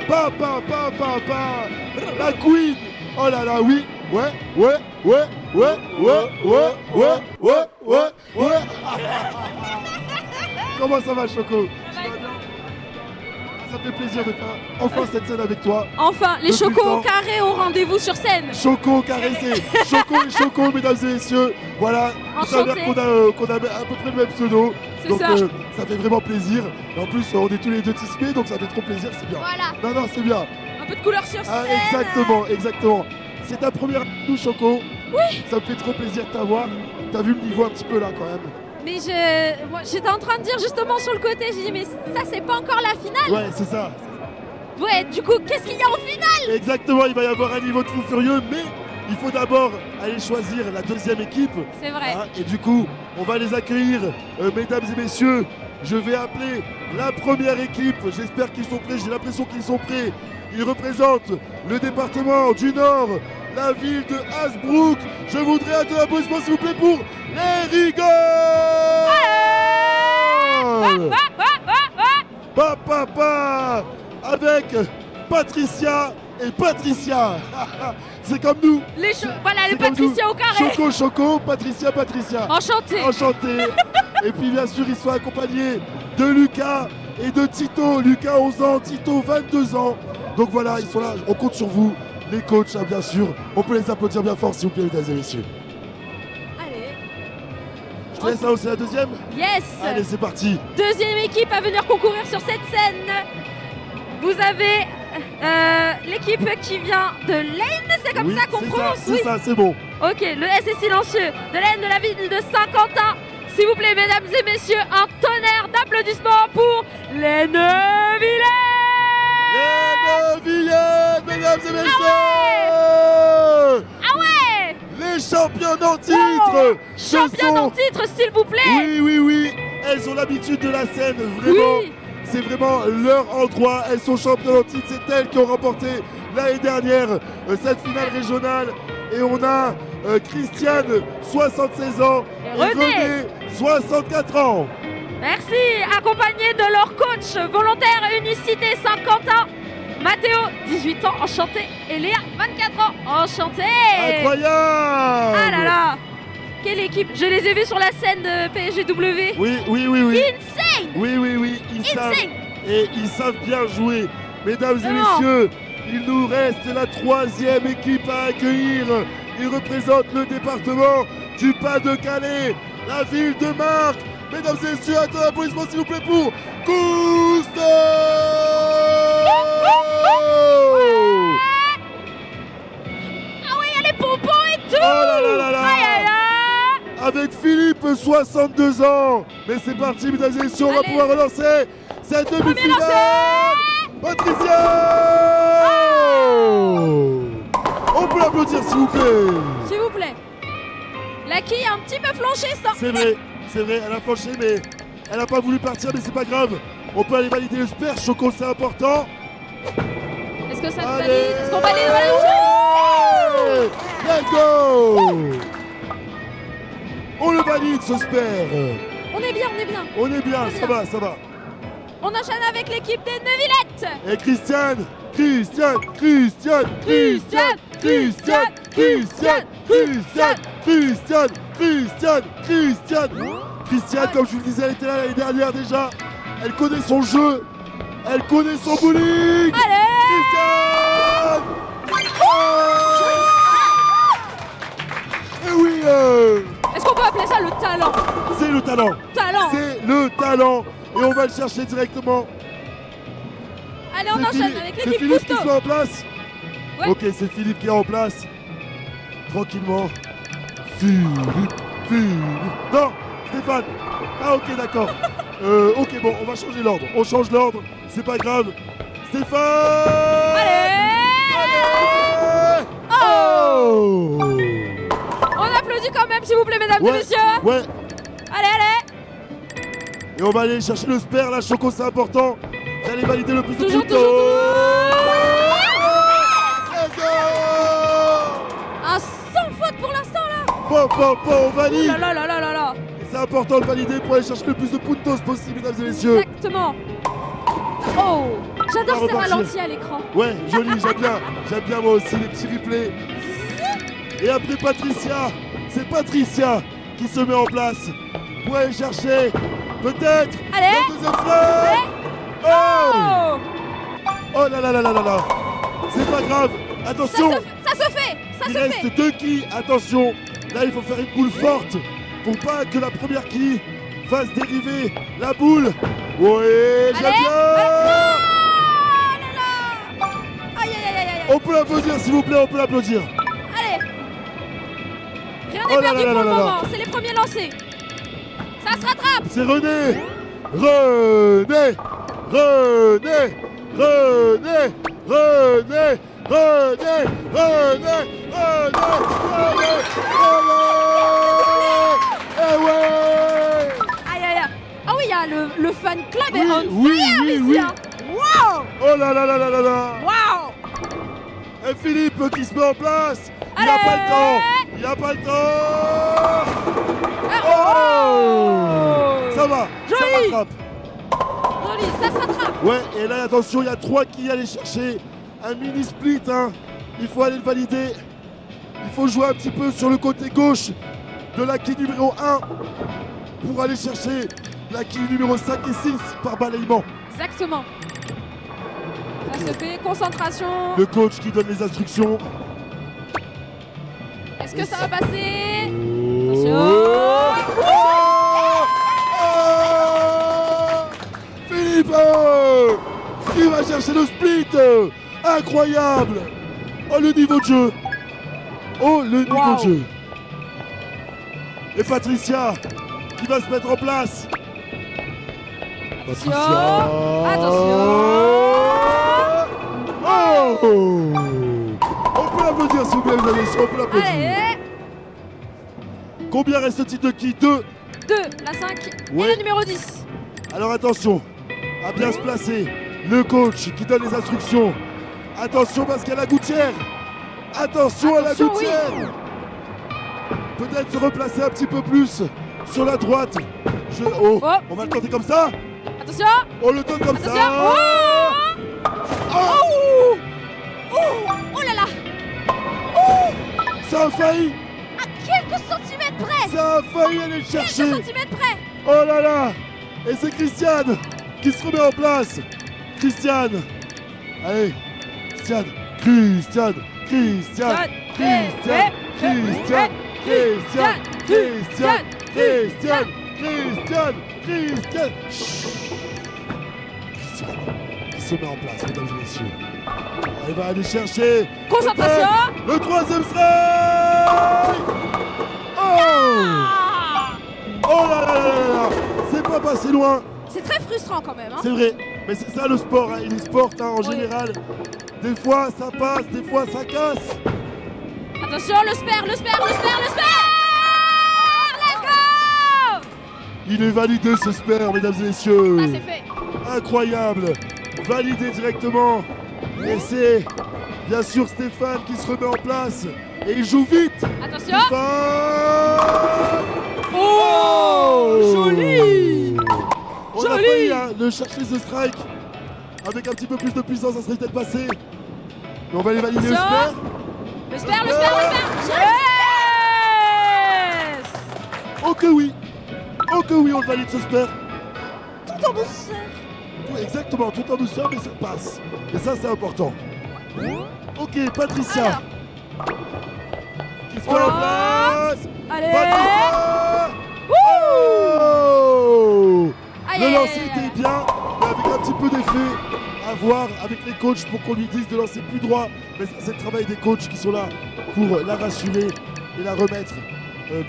Papa, la queen! Oh là là, oui! Ouais. Comment ça va, Choco? Ça fait plaisir de faire enfin cette scène avec toi. Enfin, les Depuis chocos le temps. au carré au rendez-vous sur scène. Choco caressé, Choco et Choco, mesdames et messieurs. Voilà, il s'avère Enchanté. qu'on a à peu près le même pseudo. C'est Donc ça. ça fait vraiment plaisir. Et en plus, on est tous les deux tispés, donc ça fait trop plaisir, c'est bien. Voilà, Non, c'est bien. un peu de couleur sur scène. Ah, exactement. C'est ta première nous, Choco. Oui. Ça me fait trop plaisir de t'avoir. T'as vu le niveau un petit peu là quand même. Mais moi, j'étais en train de dire justement sur le côté, j'ai dit mais ça c'est pas encore la finale. Ouais, c'est ça. Ouais, du coup, qu'est-ce qu'il y a en finale? Exactement, il va y avoir un niveau de fou furieux, mais il faut d'abord aller choisir la deuxième équipe. C'est vrai. Hein, et du coup, on va les accueillir, mesdames et messieurs. Je vais appeler la première équipe. J'espère qu'ils sont prêts. J'ai l'impression qu'ils sont prêts. Ils représentent le département du Nord, la ville de Hasbrook. Je voudrais un de l'applaudissement, s'il vous plaît, pour les Rigoles. Papa, avec Patricia et Patricia. C'est comme nous. Voilà, C'est le comme Patricia nous. au carré. Choco, Patricia. Enchanté. Enchanté. Et puis bien sûr, ils sont accompagnés de Lucas et de Tito. Lucas 11 ans, Tito 22 ans. Donc voilà, ils sont là. On compte sur vous, les coachs, hein, bien sûr. On peut les applaudir bien fort, s'il vous plaît, mesdames et messieurs. Allez. Je te laisse là aussi la deuxième. Yes. Allez, c'est parti. Deuxième équipe à venir concourir sur cette scène. Vous avez l'équipe qui vient de l'Aisne, c'est comme Oui, ça qu'on c'est prononce. C'est ça, c'est bon. Ok, le S est silencieux. De l'Aisne de la ville de Saint-Quentin. S'il vous plaît, mesdames et messieurs, un tonnerre d'applaudissements pour les Neuvillais. Les Neuvillais, mesdames et messieurs. Ah ouais. Les champions en titre. Ce Championne en sont- titre, s'il vous plaît. Oui. Elles ont l'habitude de la scène, vraiment. Oui. C'est vraiment leur endroit. Elles sont championnes en titre. C'est elles qui ont remporté l'année dernière cette finale régionale. Et on a Christiane, 76 ans. Et René. 64 ans. Merci, accompagné de leur coach volontaire Unicité Saint-Quentin, Mathéo, 18 ans, enchanté, et Léa, 24 ans, enchanté. Incroyable. Ah là là, quelle équipe. Je les ai vus sur la scène de PSGW. Oui. Insane. Oui. Ils savent. Insane. Et ils savent bien jouer. Mesdames et Vraiment. messieurs, il nous reste la troisième équipe à accueillir. Ils représentent le département du Pas-de-Calais, la ville de Marc. Mesdames et messieurs, un applaudissement s'il vous plaît pour Cousteau. Ah oui, il y a les pompons et tout. Oh là là. Aïe, aïe, aïe. Avec Philippe, 62 ans. Mais c'est parti, mesdames et messieurs, on va Allez. pouvoir relancer cette demi-finale. lancé. Patricia. On peut l'applaudir s'il vous plaît. S'il vous plaît. La quille a un petit peu flanché, ça. C'est vrai, elle a flanché, mais elle n'a pas voulu partir, mais c'est pas grave. On peut aller valider le sper, Choco, c'est important. Est-ce que ça te Allez. valide? Est-ce qu'on valide? Let's go. On le valide, ce sper. On est bien. On est bien, ça va. On enchaîne avec l'équipe des Neuvillettes. Et Christiane, Christiane, comme je vous le disais, elle était là l'année dernière déjà. Elle connaît son jeu. Elle connaît son bowling. Allez. Christiane. Et oui, Est-ce qu'on peut appeler ça le talent? c'est le talent. Talent. C'est le talent. Et on va le chercher directement. Allez, on C'est enchaîne Philippe- avec c'est l'équipe Philippe qui Cousteau. soit en place. Ouais. Ok, c'est Philippe qui est en place. Tranquillement. Philippe. Non, Stéphane. Ah ok, d'accord. Ok, bon, on va changer l'ordre. On change l'ordre. C'est pas grave. Stéphane. Allez. Allez. Oh. Oh. On applaudit quand même, s'il vous plaît, mesdames et Ouais, messieurs. ouais. Allez, allez. Et on va aller chercher le spare, la Choco, c'est important. Vous allez valider le plus de Toujours, puntos. Let's go. Un sans faute pour l'instant là. Bon, on Oh valide. là là là là là là. Et c'est important de valider pour aller chercher le plus de puntos possible, mesdames et messieurs. Exactement. Oh, j'adore On va ces repartir. ralentis à l'écran. Ouais, joli, j'aime bien moi aussi les petits replays. Et après Patricia, c'est Patricia qui se met en place pour aller chercher peut-être Allez. la deuxième frappe. Oh, Oh, oh là là là là là là. C'est pas grave, attention, ça se fait, ça il se reste fait. 2 quilles, attention. Là il faut faire une boule forte pour pas que la première quille fasse dériver la boule. Ouais, j'aime Allez, bien. Oh là là. Aïe aïe aïe aïe aïe. On peut l'applaudir s'il vous plaît, on peut l'applaudir. Allez. Rien Oh n'est là perdu là pour là le là là. moment, c'est les premiers lancés. Ça se rattrape. C'est René. René. René. René. René. René. René. René. Eh ouais. Aïe aïe aïe. Ah oui, il y a le fan club est Oui, on oui, fire oui, ici. oui. Hein. Wow. Oh là là là là là là. Wow. Et Philippe qui se met en place. Il n'a Allez. pas le temps. Il n'a pas le temps. Ah, Oh. Ça va. Ça Joli. rattrape. Joli, ça se rattrape. Ouais, et là, attention, il y a 3 qui allaient chercher un mini split. Hein. Il faut aller le valider. Il faut jouer un petit peu sur le côté gauche de la quille numéro 1 pour aller chercher la quille numéro 5 et 6 par balayement. Exactement. Ça se fait, concentration. Le coach qui donne les instructions. Est-ce que ça va passer? Oh. Oh. Philippe qui va chercher le split. Incroyable. Oh, le niveau de jeu. Oh, le niveau Wow. de jeu. Et Patricia qui va se mettre en place. Oh. On peut l'applaudir s'il vous plaît, mesdames et messieurs, on peut l'applaudir. Allez, Combien reste-t-il de qui 2. 2, la 5 et Ouais. le numéro 10. Alors attention à bien se placer. Le coach qui donne les instructions. Attention parce qu'il y a la gouttière. Attention à la Attention, oui. gouttière. Peut-être se replacer un petit peu plus sur la droite. Oh, Oh. on va le tenter comme ça. Attention. On le tente comme Attention. ça. Oh. Oh, Oh là là. ça a failli. À quelques centimètres près. Ça a failli aller le Quelques chercher. centimètres près. Oh là là. Et c'est Christiane qui se remet en place. Christiane. Allez. Christiane. Christiane. Christiane. Christiane. Christiane. Christiane. Christiane. Christiane. Christiane. Christiane. Christiane qui se met en place, mesdames et messieurs. Elle va aller chercher Concentration. peut-être le 3e strike. Oh. Ah. Oh là là là là là. C'est pas passé loin. C'est très frustrant quand même. Hein. C'est vrai, mais c'est ça le sport, hein. Il est sport hein, en Oui. général. Des fois ça passe, des fois ça casse. Attention, le spare, le spare, le spare, le spare. Let's go. Il est validé ce spare, mesdames et messieurs. Ça c'est fait. Incroyable, validé directement. Et c'est bien sûr Stéphane qui se remet en place. Et il joue vite. Attention. Stéphane. Oh, joli. On a Joli. failli hein, de chercher ce strike. Avec un petit peu plus de puissance, ça serait peut-être passé. Mais on va aller valider le Attention. spare. Le spare, le spare, le spare. Yes. Oh que oui. Oh que oui, on le valide ce spare. Tout en douceur. Exactement, tout en douceur, mais ça passe. Et ça, c'est important. Ok, Patricia. Alors. Qui se met en place. Allez. Patricia. Wouh. Oh. Aïe, Le aïe, lancer aïe, était bien, mais avec un petit peu d'effet à voir avec les coachs pour qu'on lui dise de lancer plus droit. Mais ça, c'est le travail des coachs qui sont là pour la rassurer et la remettre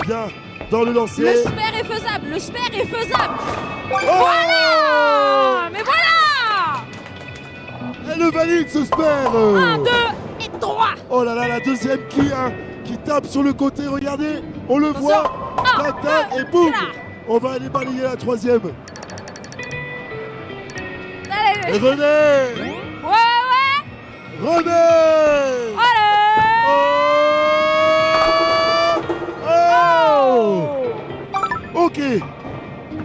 bien dans le lancer. Le spare est faisable, le spare est faisable. Oh. Voilà. Mais voilà. Elle le valide ce spare. 1, 2 et 3. Oh là là, la deuxième qui tape sur le côté, regardez. On le Attention. voit. Tac, tac, et boum. là. On va aller balayer la troisième. Et Allez. René. Ouais. René. Allez. Oh. Ok.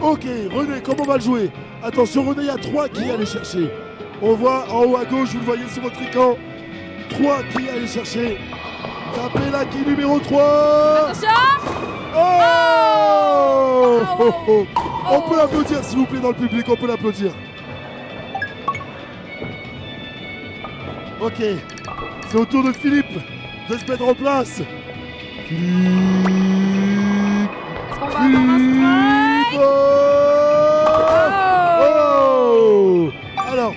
Ok, René, comment on va le jouer? Attention, René, il y a 3 qui aller chercher. On voit en haut à gauche, vous le voyez sur votre écran. 3 qui aller chercher. Tapez la qui numéro 3. Attention. Oh, Oh. oh. On peut l'applaudir, s'il vous plaît, dans le public, on peut l'applaudir. Ok, c'est au tour de Philippe de se mettre en place. Philippe. Est-ce qu'on va avoir un strike? Oh. Alors.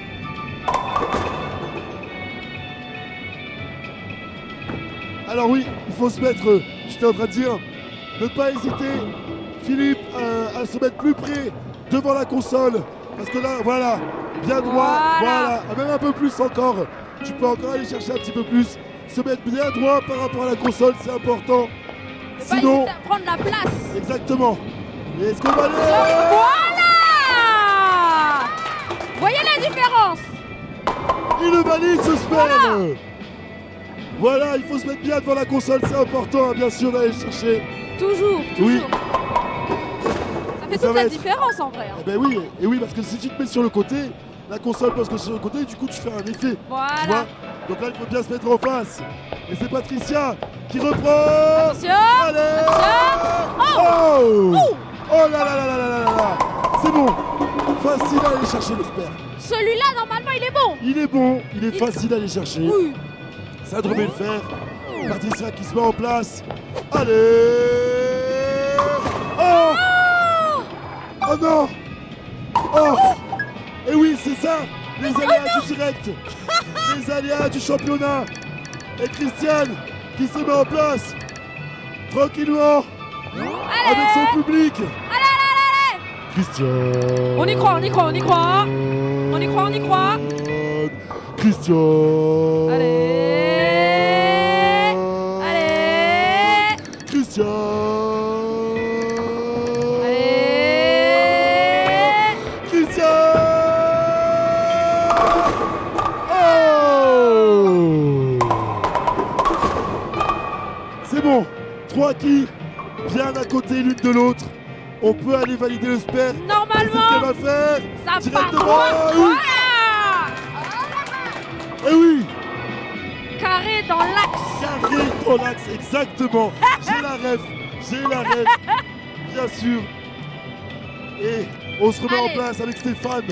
Alors oui, il faut se mettre, j'étais en train de dire, ne pas hésiter, Philippe, à se mettre plus près devant la console. Parce que là, voilà, bien droit, Voilà. même un peu plus encore. Tu peux encore aller chercher un petit peu plus. Se mettre bien droit par rapport à la console, c'est important. Faut pas Sinon, hésiter à prendre la place. exactement. Et est-ce qu'on va aller? Voilà. Voyez la différence. Il le valide ce sperme. Voilà, il faut se mettre bien devant la console, c'est important, hein, bien sûr, d'aller le chercher. Toujours. Oui. Ça fait Ça toute va la être- différence en vrai. Hein. Eh ben oui, et oui, parce que si tu te mets sur le côté, la console passe sur le côté, du coup tu fais un effet. Tu vois? Voilà. Donc là, il faut bien se mettre en face. Et c'est Patricia qui reprend. Attention. Allez. Attention. Oh. Oh là là là là là là là. C'est bon. Facile à aller chercher le sperme. Celui-là, normalement, il est bon. Il est bon, il est facile à aller chercher. Oui. Ça devrait le faire. Patricia qui se met en place. Allez. Oh. Oh non. Oh. Et oui, c'est ça. Les aléas du direct. Les aléas du championnat. Et Christiane qui se met en place. Tranquillement. Avec son public. Allez. Christiane. On y croit, on y croit, on y croit. On y croit, on y croit. Christiane. Allez. Allez. Christiane. Allez. Christiane. Oh. C'est bon. 3 qui bien à côté l'une de l'autre. On peut aller valider le sperme. C'est ce Normalement, qu'elle va faire. ça part Directement. droit. Oui. Voilà. Eh oui. Carré dans l'axe. Carré dans l'axe, exactement. J'ai la rêve, bien sûr. Et on se remet Allez. en place avec Stéphane.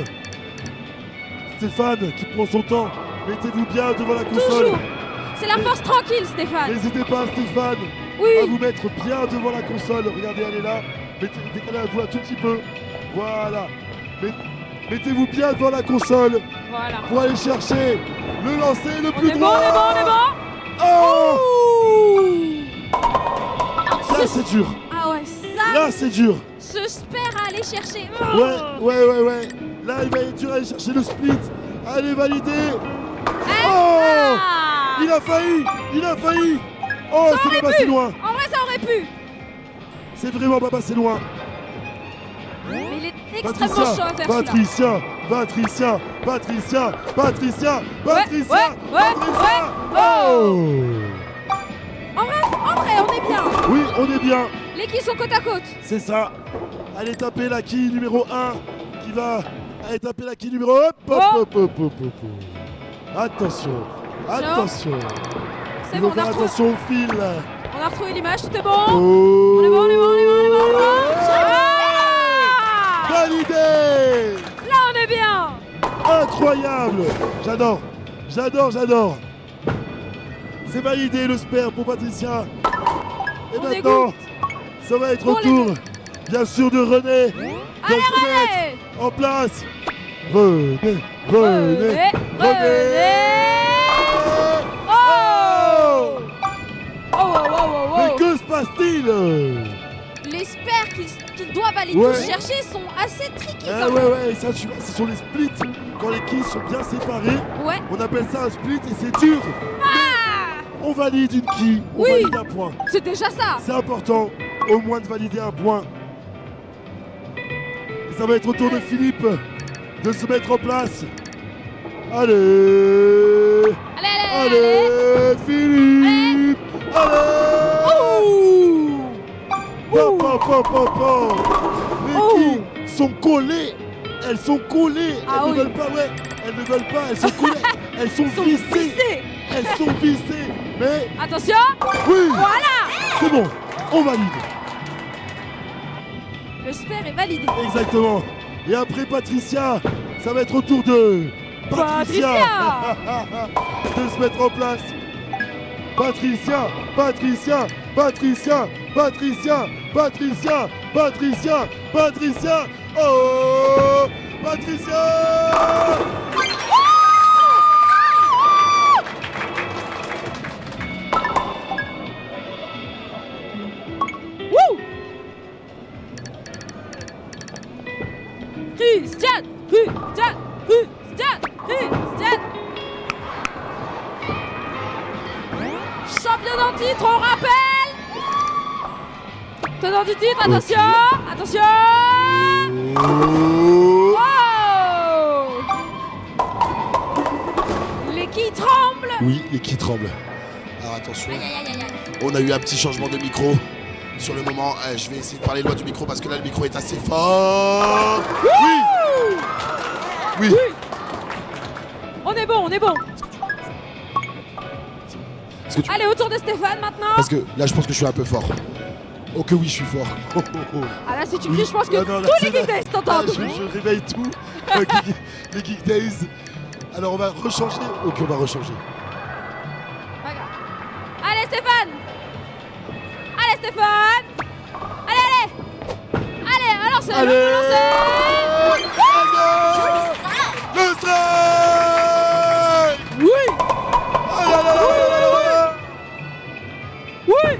Stéphane qui prend son temps. Mettez-vous bien devant la console. Toujours. C'est la force tranquille, Stéphane. N'hésitez pas, Stéphane, à Oui. vous mettre bien devant la console. Regardez, elle est là. Décalez-vous un tout petit peu. Voilà. Mettez-vous bien devant la console Voilà. pour aller chercher le lancer le On plus est bon, droit. on est bon, on est bon. Oh, Ouh. là c'est dur. Ah ouais, ça, Là c'est dur. ce spare à aller chercher. Ouais. Là, il va être dur à aller chercher le split. Allez, valider. Oh, Ah. il a failli. Oh, Ça c'est aurait pas passé pu. loin. En vrai, ça aurait pu. C'est vraiment pas passé loin. Mais il est extrêmement chaud à faire celui-là. Patricia. Ouais. Oh. En vrai, on est bien. Oui, on est bien. Les quilles sont côte à côte. C'est ça. Allez taper la quille numéro 1 qui va aller taper la quille numéro hop. Attention. C'est Il bon, faut on a faire retrouvé, attention au fil. on a retrouvé l'image, tout est bon. Oh. On est bon. Ah. Validé. Là, on est bien. Incroyable. J'adore. C'est validé le sperme pour Patricia. Et On maintenant, ça va être au Pour les tour, bien sûr, de René de Allez, se mettre René. en place. René. Oh. Mais que se passe-t-il? Les spares qu'ils doivent aller Ouais. tous chercher sont assez tricky Ah quand même. ouais, ça, ce sont les splits. Quand les quilles sont bien séparés, Ouais. on appelle ça un split et c'est dur. On valide une qui? On Oui. valide un point. C'est déjà ça. C'est important, au moins de valider un point. Et ça va être au tour de Philippe de se mettre en place. Allez, allez, Philippe, allez. Ouh. Les qui sont collées. Elles sont collées. Ah Elles oui. ne veulent pas, ouais. Elles ne veulent pas. Elles sont collées. Elles sont vissées. Elles sont vissées. Mais Attention. oui, Voilà. c'est bon. On valide. Le spare est validé. Exactement. Et après Patricia, ça va être au tour de Patricia de se mettre en place. Patricia, Patricia, Patricia, Patricia, Patricia, Patricia, Patricia. Oh, Patricia. Wouh. Christian, Christian, Christian, Christian. Champion en titre, on rappelle. Tenant du titre, attention, attention. Oh. Oh. Les qui tremblent. Oui, et qui tremble. Alors attention, Aïe, aïe, aïe, aïe, aïe. on a eu un petit changement de micro. Sur le moment, je vais essayer de parler loin du micro parce que là le micro est assez fort. Oui. Oui. On est bon, on est bon. Est-ce que tu- Allez, autour de Stéphane maintenant. Parce que là je pense que je suis un peu fort. Oh que oui, je suis fort. Oh, oh, oh. Ah là, si tu Oui. cries, je pense que Ah non, là, tous les c'est là. Geek Days t'entendent. Je réveille tout. Les Geek Days. Alors on va rechanger. Ok, on va rechanger. Pas grave. Allez, Stéphane. Allez, Stéphane. Allez, allez. Allez, alors c'est Allez. Le strike. Oui. Ah là là là là là là. Oui.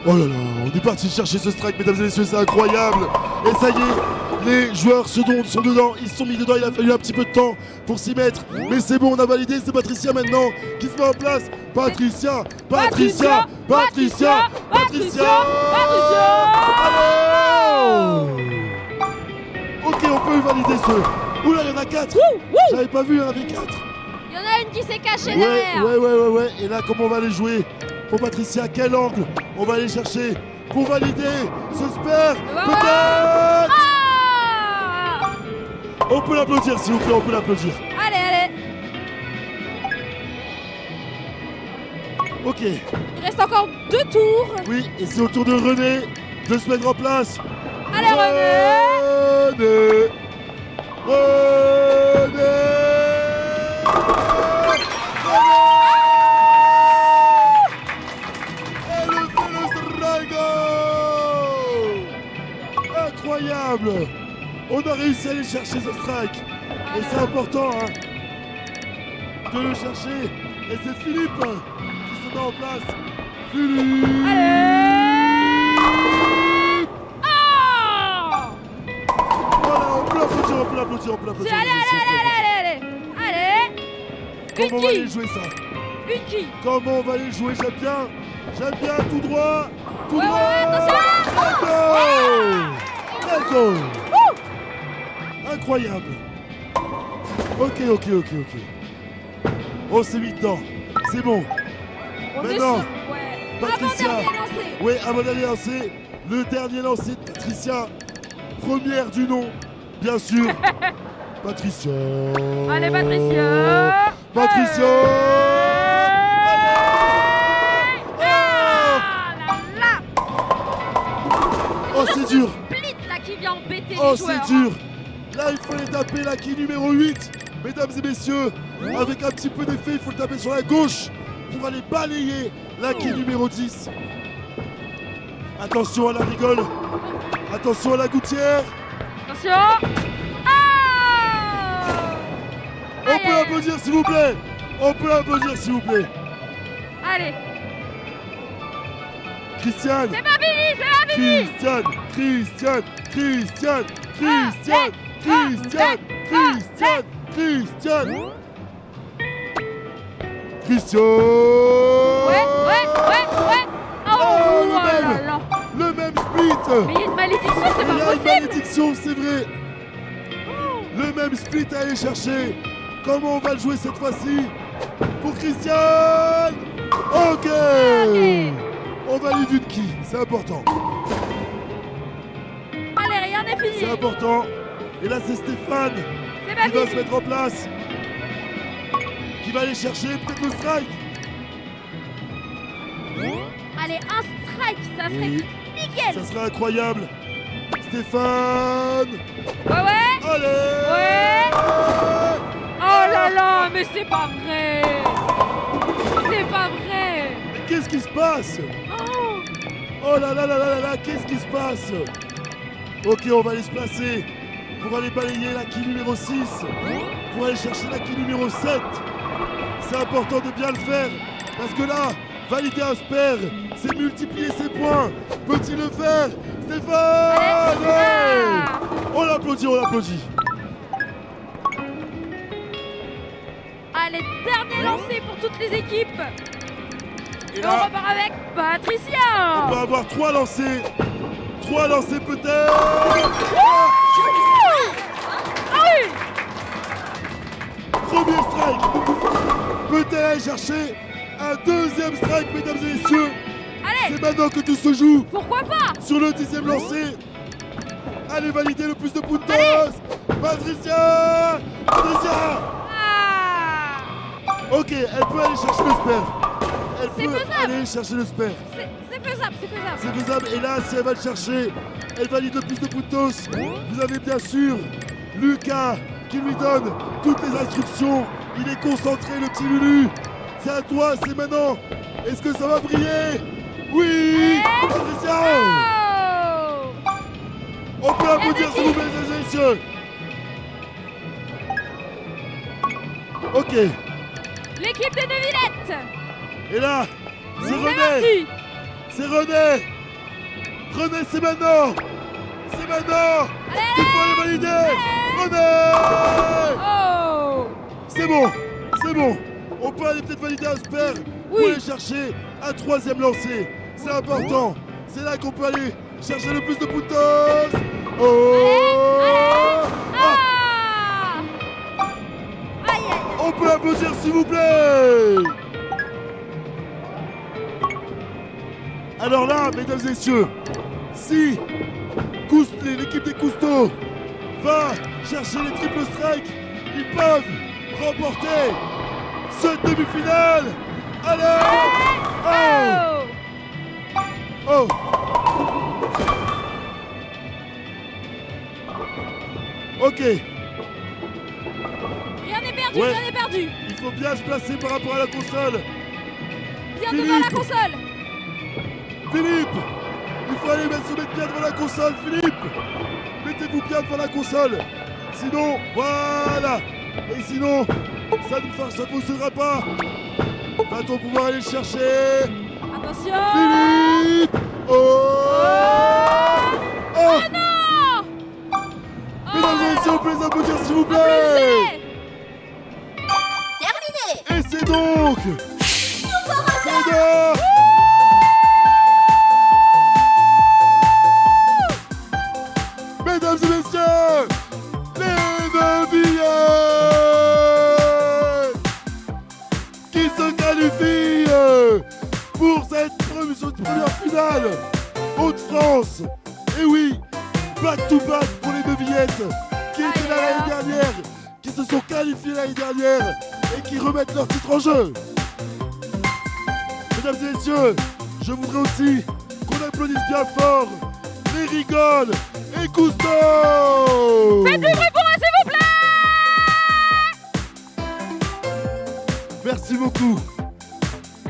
Oh là là, on est parti chercher ce strike, mesdames et messieurs, c'est incroyable. Et ça y est, les joueurs sont dedans, ils se sont mis dedans, il a fallu un petit peu de temps pour s'y mettre. Mais c'est bon, on a validé, c'est Patricia maintenant qui se met en place. Patricia, Patricia, Patricia, Patricia, Allez. Ok, on peut valider ce. Oula, il y en a 4. J'avais pas vu, il y en avait 4. Il y en a une qui s'est cachée Ouais, derrière. ouais. Et là, comment on va les jouer? Pour Patricia, quel angle on va aller chercher pour valider ce spare? Peut-être. Ah. On peut l'applaudir, s'il vous plaît, on peut l'applaudir. Allez, allez. Ok, Il reste encore 2 tours. oui, et c'est au tour de René de se mettre en place. Allez, René. René. René. Elle fait le strike. Incroyable. On a réussi à aller chercher ce strike. Et c'est important hein, de le chercher. Et c'est Philippe qui se met en place. Philippe. Ah. Voilà, on peut l'applaudir, on peut l'applaudir, on peut l'applaudir. Allez. Comment on va Une aller qui. jouer ça? Une qui. Comment on va aller jouer? J'aime bien, tout droit. Tout Ouais, droit. attention. Let's go. Incroyable. Ok. On s'est mis dedans. C'est bon. On est Maintenant, sur. Ouais. Patricia. Avant-dernier lancé. Oui, avant d'aller lancer, le dernier lancé de Patricia. Première du nom, bien sûr. Patricia. Allez, Patricia. Patricia. Ah là là. Oh, c'est dur. Split là qui vient embêter Oh, les joueurs. c'est dur. Là, il faut les taper la qui numéro 8. Mesdames et messieurs, avec un petit peu d'effet, il faut le taper sur la gauche pour aller balayer la qui numéro 10. Attention à la rigole. Attention à la gouttière. Attention. Ah. On peut l'applaudir, s'il vous plaît. On peut l'applaudir, s'il vous plaît. Allez. Christiane. C'est pas fini, c'est pas fini. Christiane. Christiane. Christiane. Christiane. Christiane. Ouais. Ouais. Oh, Oh, le là même. là. Le même split. Mais il y a une malédiction, c'est Il y pas a une possible. malédiction, c'est vrai. Le même split à aller chercher. Comment on va le jouer cette fois-ci? Pour Christian. Ok. On valide une qui? C'est important. Allez, rien n'est C'est fini. important. Et là, c'est Stéphane C'est pas qui va se fini. mettre en place. Qui va aller chercher peut-être le strike. Allez, un strike, ça serait Oui, nickel. ça serait incroyable. Stéphane. Ouais. Allez. Ouais. Oh là là, mais c'est pas vrai. C'est pas vrai. Mais qu'est-ce qui se passe? Oh. Oh là là là là là là, qu'est-ce qui se passe? Ok, on va aller se placer pour aller balayer la quille numéro 6, pour aller chercher la quille numéro 7. C'est important de bien le faire, parce que là, valider un spare, c'est multiplier ses points. Peut-il le faire? Stéphane! Ouais. On l'applaudit, on l'applaudit. Allez, dernier lancé pour toutes les équipes. Et Et on là, repart avec on Patricia. peut avoir 3 lancers. 3 lancers peut-être. Ah oui. Premier strike. Peut-elle aller chercher un deuxième strike, mesdames et messieurs? Allez, C'est maintenant que tout se joue. pourquoi pas? Sur le 10e lancé. Allez valider le plus de puntos. Patricia. Ah. Ok, elle peut aller chercher le spare. Elle C'est peut faisable. aller chercher le spare. C'est faisable, c'est faisable. C'est faisable. Et là, si elle va le chercher, elle valide le plus de puntos. Vous avez bien sûr Lucas qui lui donne toutes les instructions. Il est concentré, le petit Lulu. C'est à toi, c'est maintenant. Est-ce que ça va briller? Oui. Patricia. Oh. On peut applaudir s'il vous plaît, mesdames et messieurs. Ok. L'équipe des Neuvillettes. Et là, c'est C'est René. parti. C'est René. René, c'est maintenant. C'est maintenant. Il faut aller valider. René. Oh. C'est bon. C'est bon. On peut aller peut-être valider un spare pour Oui. aller chercher un 3e lancé. C'est important. C'est là qu'on peut aller chercher le plus de puntos. Oh. Ah. Aïe, aïe. On peut applaudir s'il vous plaît. Alors là, mesdames et messieurs, si l'équipe des Cousteaux va chercher les triple strikes, ils peuvent remporter cette demi-finale. Allez. Oh. Oh. Ok, Rien n'est perdu, Ouais. rien n'est perdu. il faut bien se placer par rapport à la console. Bien devant la Philippe. console. Philippe, il faut aller se mettre bien devant la console, Philippe. Mettez-vous bien devant la console. Sinon, voilà. Et sinon, ça ne fonctionnera pas. Va-t-on pouvoir aller le chercher? Attention. Philippe. Oh. Oh. Non. Mesdames et messieurs, on peut les applaudir s'il vous plaît. Applaudissez. Et c'est donc Fedor. Mesdames et messieurs, les Neuvillettes qui se qualifient pour cette première finale Hauts-de-France. Et oui, back-to-back pour les Neuvillettes qui étaient là l'année dernière, qui se sont qualifiés l'année dernière et qui remettent leur titre en jeu. Mesdames et messieurs, je voudrais aussi qu'on applaudisse bien fort les Rigoles et Cousteau. Faites du bruit pour eux, s'il vous plaît. Merci beaucoup.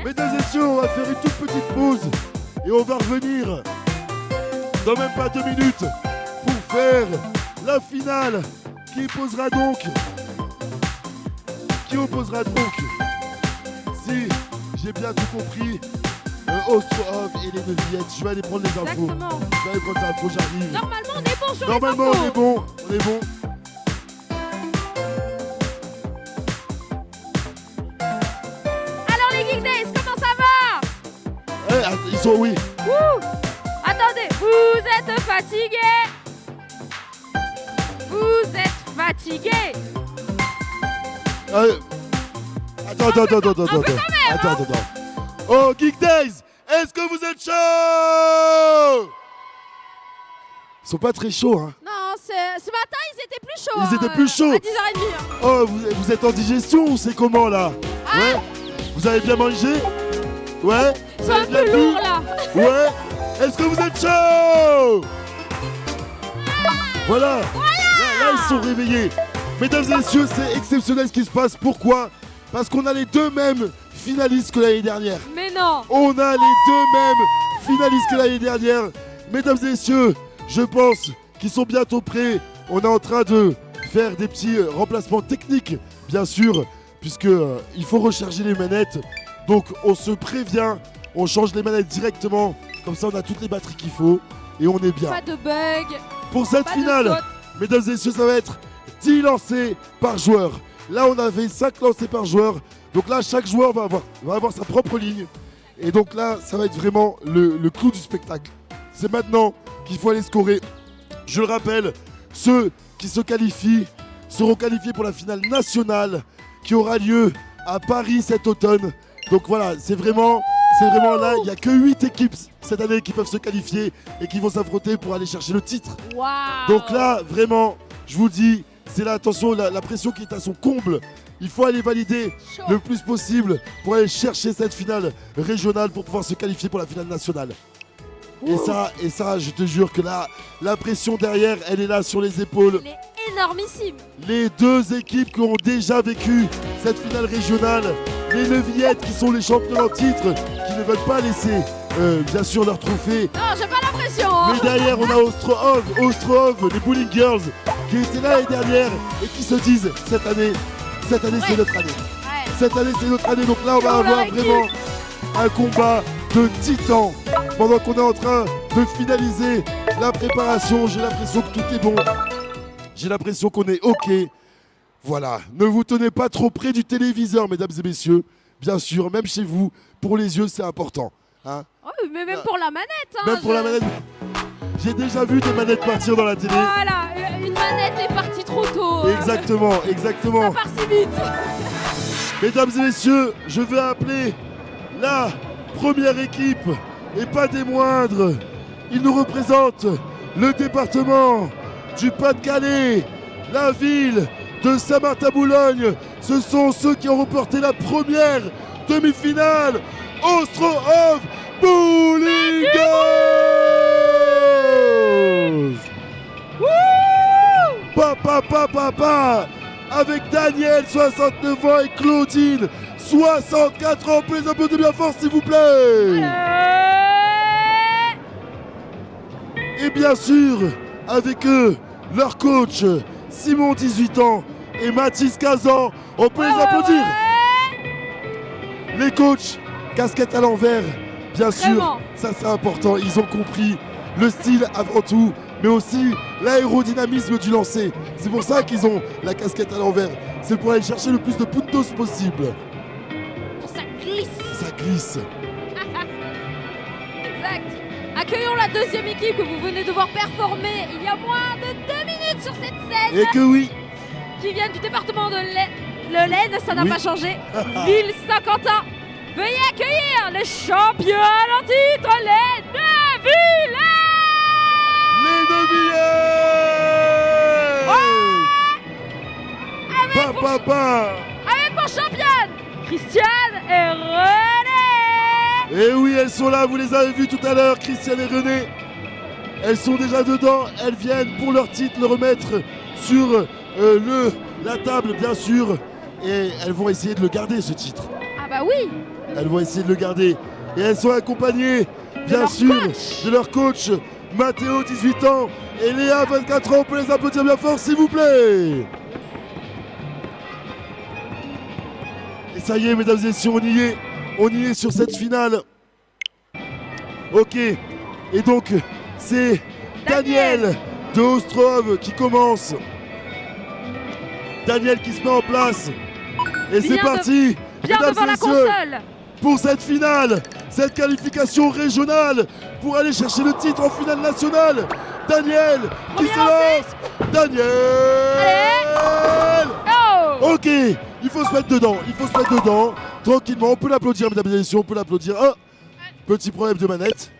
Mesdames et messieurs, on va faire une toute petite pause et on va revenir dans même pas 2 minutes pour faire la finale qui opposera donc, si j'ai bien tout compris, Ostrov et les Neuvillettes. Je vais aller prendre les infos. Exactement. Je vais aller prendre les infos, j'arrive. Normalement, on est bon sur Normalement, les infos. on est bon, on est bon. Alors les Geek Days, comment ça va? Attention, oui. Attendez, vous êtes fatigué. Vous êtes fatigué. Attends. Oh, Geek Days, est-ce que vous êtes chaud? Ils sont pas très chauds, hein. Non, ce matin, ils étaient plus chauds. Ils étaient plus chauds. À 10h30. Hein. Oh, vous êtes en digestion ou c'est comment là? Ouais. Vous avez bien mangé? Ouais. Ils sont un peu lourds là. Ouais. Est-ce que vous êtes chaud? Voilà. Là, ils sont réveillés. Mesdames et messieurs, c'est exceptionnel ce qui se passe. Pourquoi? Parce qu'on a les deux mêmes finalistes que l'année dernière. Mais non. On a les deux mêmes finalistes que l'année dernière. Mesdames et messieurs, je pense qu'ils sont bientôt prêts. On est en train de faire des petits remplacements techniques, bien sûr, puisque il faut recharger les manettes. Donc on se prévient, on change les manettes directement. Comme ça, on a toutes les batteries qu'il faut et on est bien. Pas de bug. Pour cette Pas de finale, faute. mesdames et messieurs, ça va être 10 lancers par joueur. Là, on avait 5 lancers par joueur. Donc là, chaque joueur va avoir sa propre ligne. Et donc là, ça va être vraiment le clou du spectacle. C'est maintenant qu'il faut aller scorer. Je le rappelle, ceux qui se qualifient seront qualifiés pour la finale nationale qui aura lieu à Paris cet automne. Donc voilà, c'est vraiment là, il n'y a que 8 équipes cette année qui peuvent se qualifier et qui vont s'affronter pour aller chercher le titre. Waouh. Donc là, vraiment, je vous dis, c'est là, attention, la pression qui est à son comble. Il faut aller valider Chaud. le plus possible pour aller chercher cette finale régionale pour pouvoir se qualifier pour la finale nationale. Et ça, je te jure que là, la pression derrière, elle est là sur les épaules. Il est énormissime. Les deux équipes qui ont déjà vécu cette finale régionale, les Neuvillettes qui sont les champions en titre, qui ne veulent pas laisser, bien sûr, leur trophée. Non, j'ai pas l'impression. Hein. Mais derrière, on a Ostrov, les Bowling Girls, qui étaient là l'année dernière et qui se disent cette année, c'est notre année. Ouais. Cette année, c'est notre année. Donc là, on va On avoir l'aurait vraiment un combat de titans. Pendant qu'on est en train de finaliser la préparation, j'ai l'impression que tout est bon. J'ai l'impression qu'on est OK. Voilà. Ne vous tenez pas trop près du téléviseur, mesdames et messieurs. Bien sûr, même chez vous, pour les yeux, c'est important. Hein. Oui, mais même pour la manette. Hein, Même pour la manette. J'ai déjà vu des manettes partir dans la télé. Voilà, une manette est partie trop tôt. Exactement. Ça part si vite. Mesdames et messieurs, je vais appeler la première équipe, et pas des moindres. Ils nous représentent le département du Pas-de-Calais, la ville de Saint-Martin-Boulogne. Ce sont ceux qui ont remporté la première demi-finale. Ostrov Bowling Girls. Papa avec Daniel, 69 ans, et Claudine, 64 ans. Plus un peu de bien fort, s'il vous plaît. Et bien sûr, avec eux, leur coach, Simon, 18 ans, et Mathis, 15 ans. On peut les applaudir. Les coachs, casquette à l'envers, bien sûr, Vraiment. ça c'est important. Ils ont compris le style avant tout, mais aussi l'aérodynamisme du lancer. C'est pour ça qu'ils ont la casquette à l'envers. C'est pour aller chercher le plus de puntos possible. Ça glisse. Ça glisse. Exact. Accueillons la deuxième équipe que vous venez de voir performer il y a moins de 2 minutes sur cette scène. Et que oui, Qui viennent du département de l'Aisne, ça n'a Oui. pas changé. Ville Saint-Quentin. Veuillez accueillir les champions en titre, les Neuvillettes. les Neuvillettes. Papa. Avec pour championne, Christiane et René. Et oui, elles sont là, vous les avez vues tout à l'heure, Christiane et René. Elles sont déjà dedans, elles viennent pour leur titre le remettre sur la table, bien sûr. Et elles vont essayer de le garder, ce titre. Ah bah oui. Elles vont essayer de le garder. Et elles sont accompagnées, bien leur sûr, coach. de leur coach, Mathéo, 18 ans, et Léa, 24 ans. On peut les applaudir bien fort, s'il vous plaît. Et ça y est, mesdames et messieurs, on y est sur cette finale. Ok, et donc c'est Daniel de Ostrov qui commence. Daniel qui se met en place. Et c'est Bien parti, Bien mesdames devant et la messieurs, console. pour cette finale. cette qualification régionale pour aller chercher le titre en finale nationale. Daniel qui se lance. Daniel. Oh! Ok, il faut se mettre dedans, tranquillement, on peut l'applaudir mesdames et messieurs, on peut l'applaudir. Oh, petit problème de manette,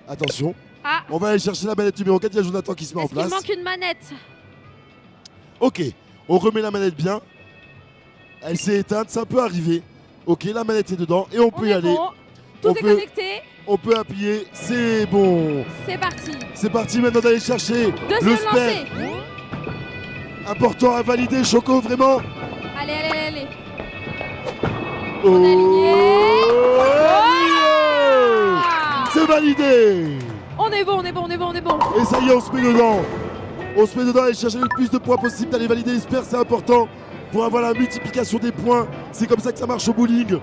attention, Ah, on va aller chercher la manette numéro 4, il y a Jonathan qui se met en est-ce qu'il place. manque une manette? Ok, on remet la manette bien, elle s'est éteinte, ça peut arriver. Ok, la manette est dedans et on peut y est aller, bon. Tout On est peut- connecté. on peut appuyer, c'est bon. C'est parti. C'est parti maintenant d'aller chercher le Deuxième spare. lancé. Important à valider, Choco, vraiment. Allez, allez, allez, allez. Oh, est aligné. aligné. Ah, C'est validé. on est bon, on est bon, on est bon, on est bon. Et ça y est, on se met dedans. On se met dedans et chercher le plus de points possible, d'aller valider les spares, c'est important pour avoir la multiplication des points. C'est comme ça que ça marche au bowling.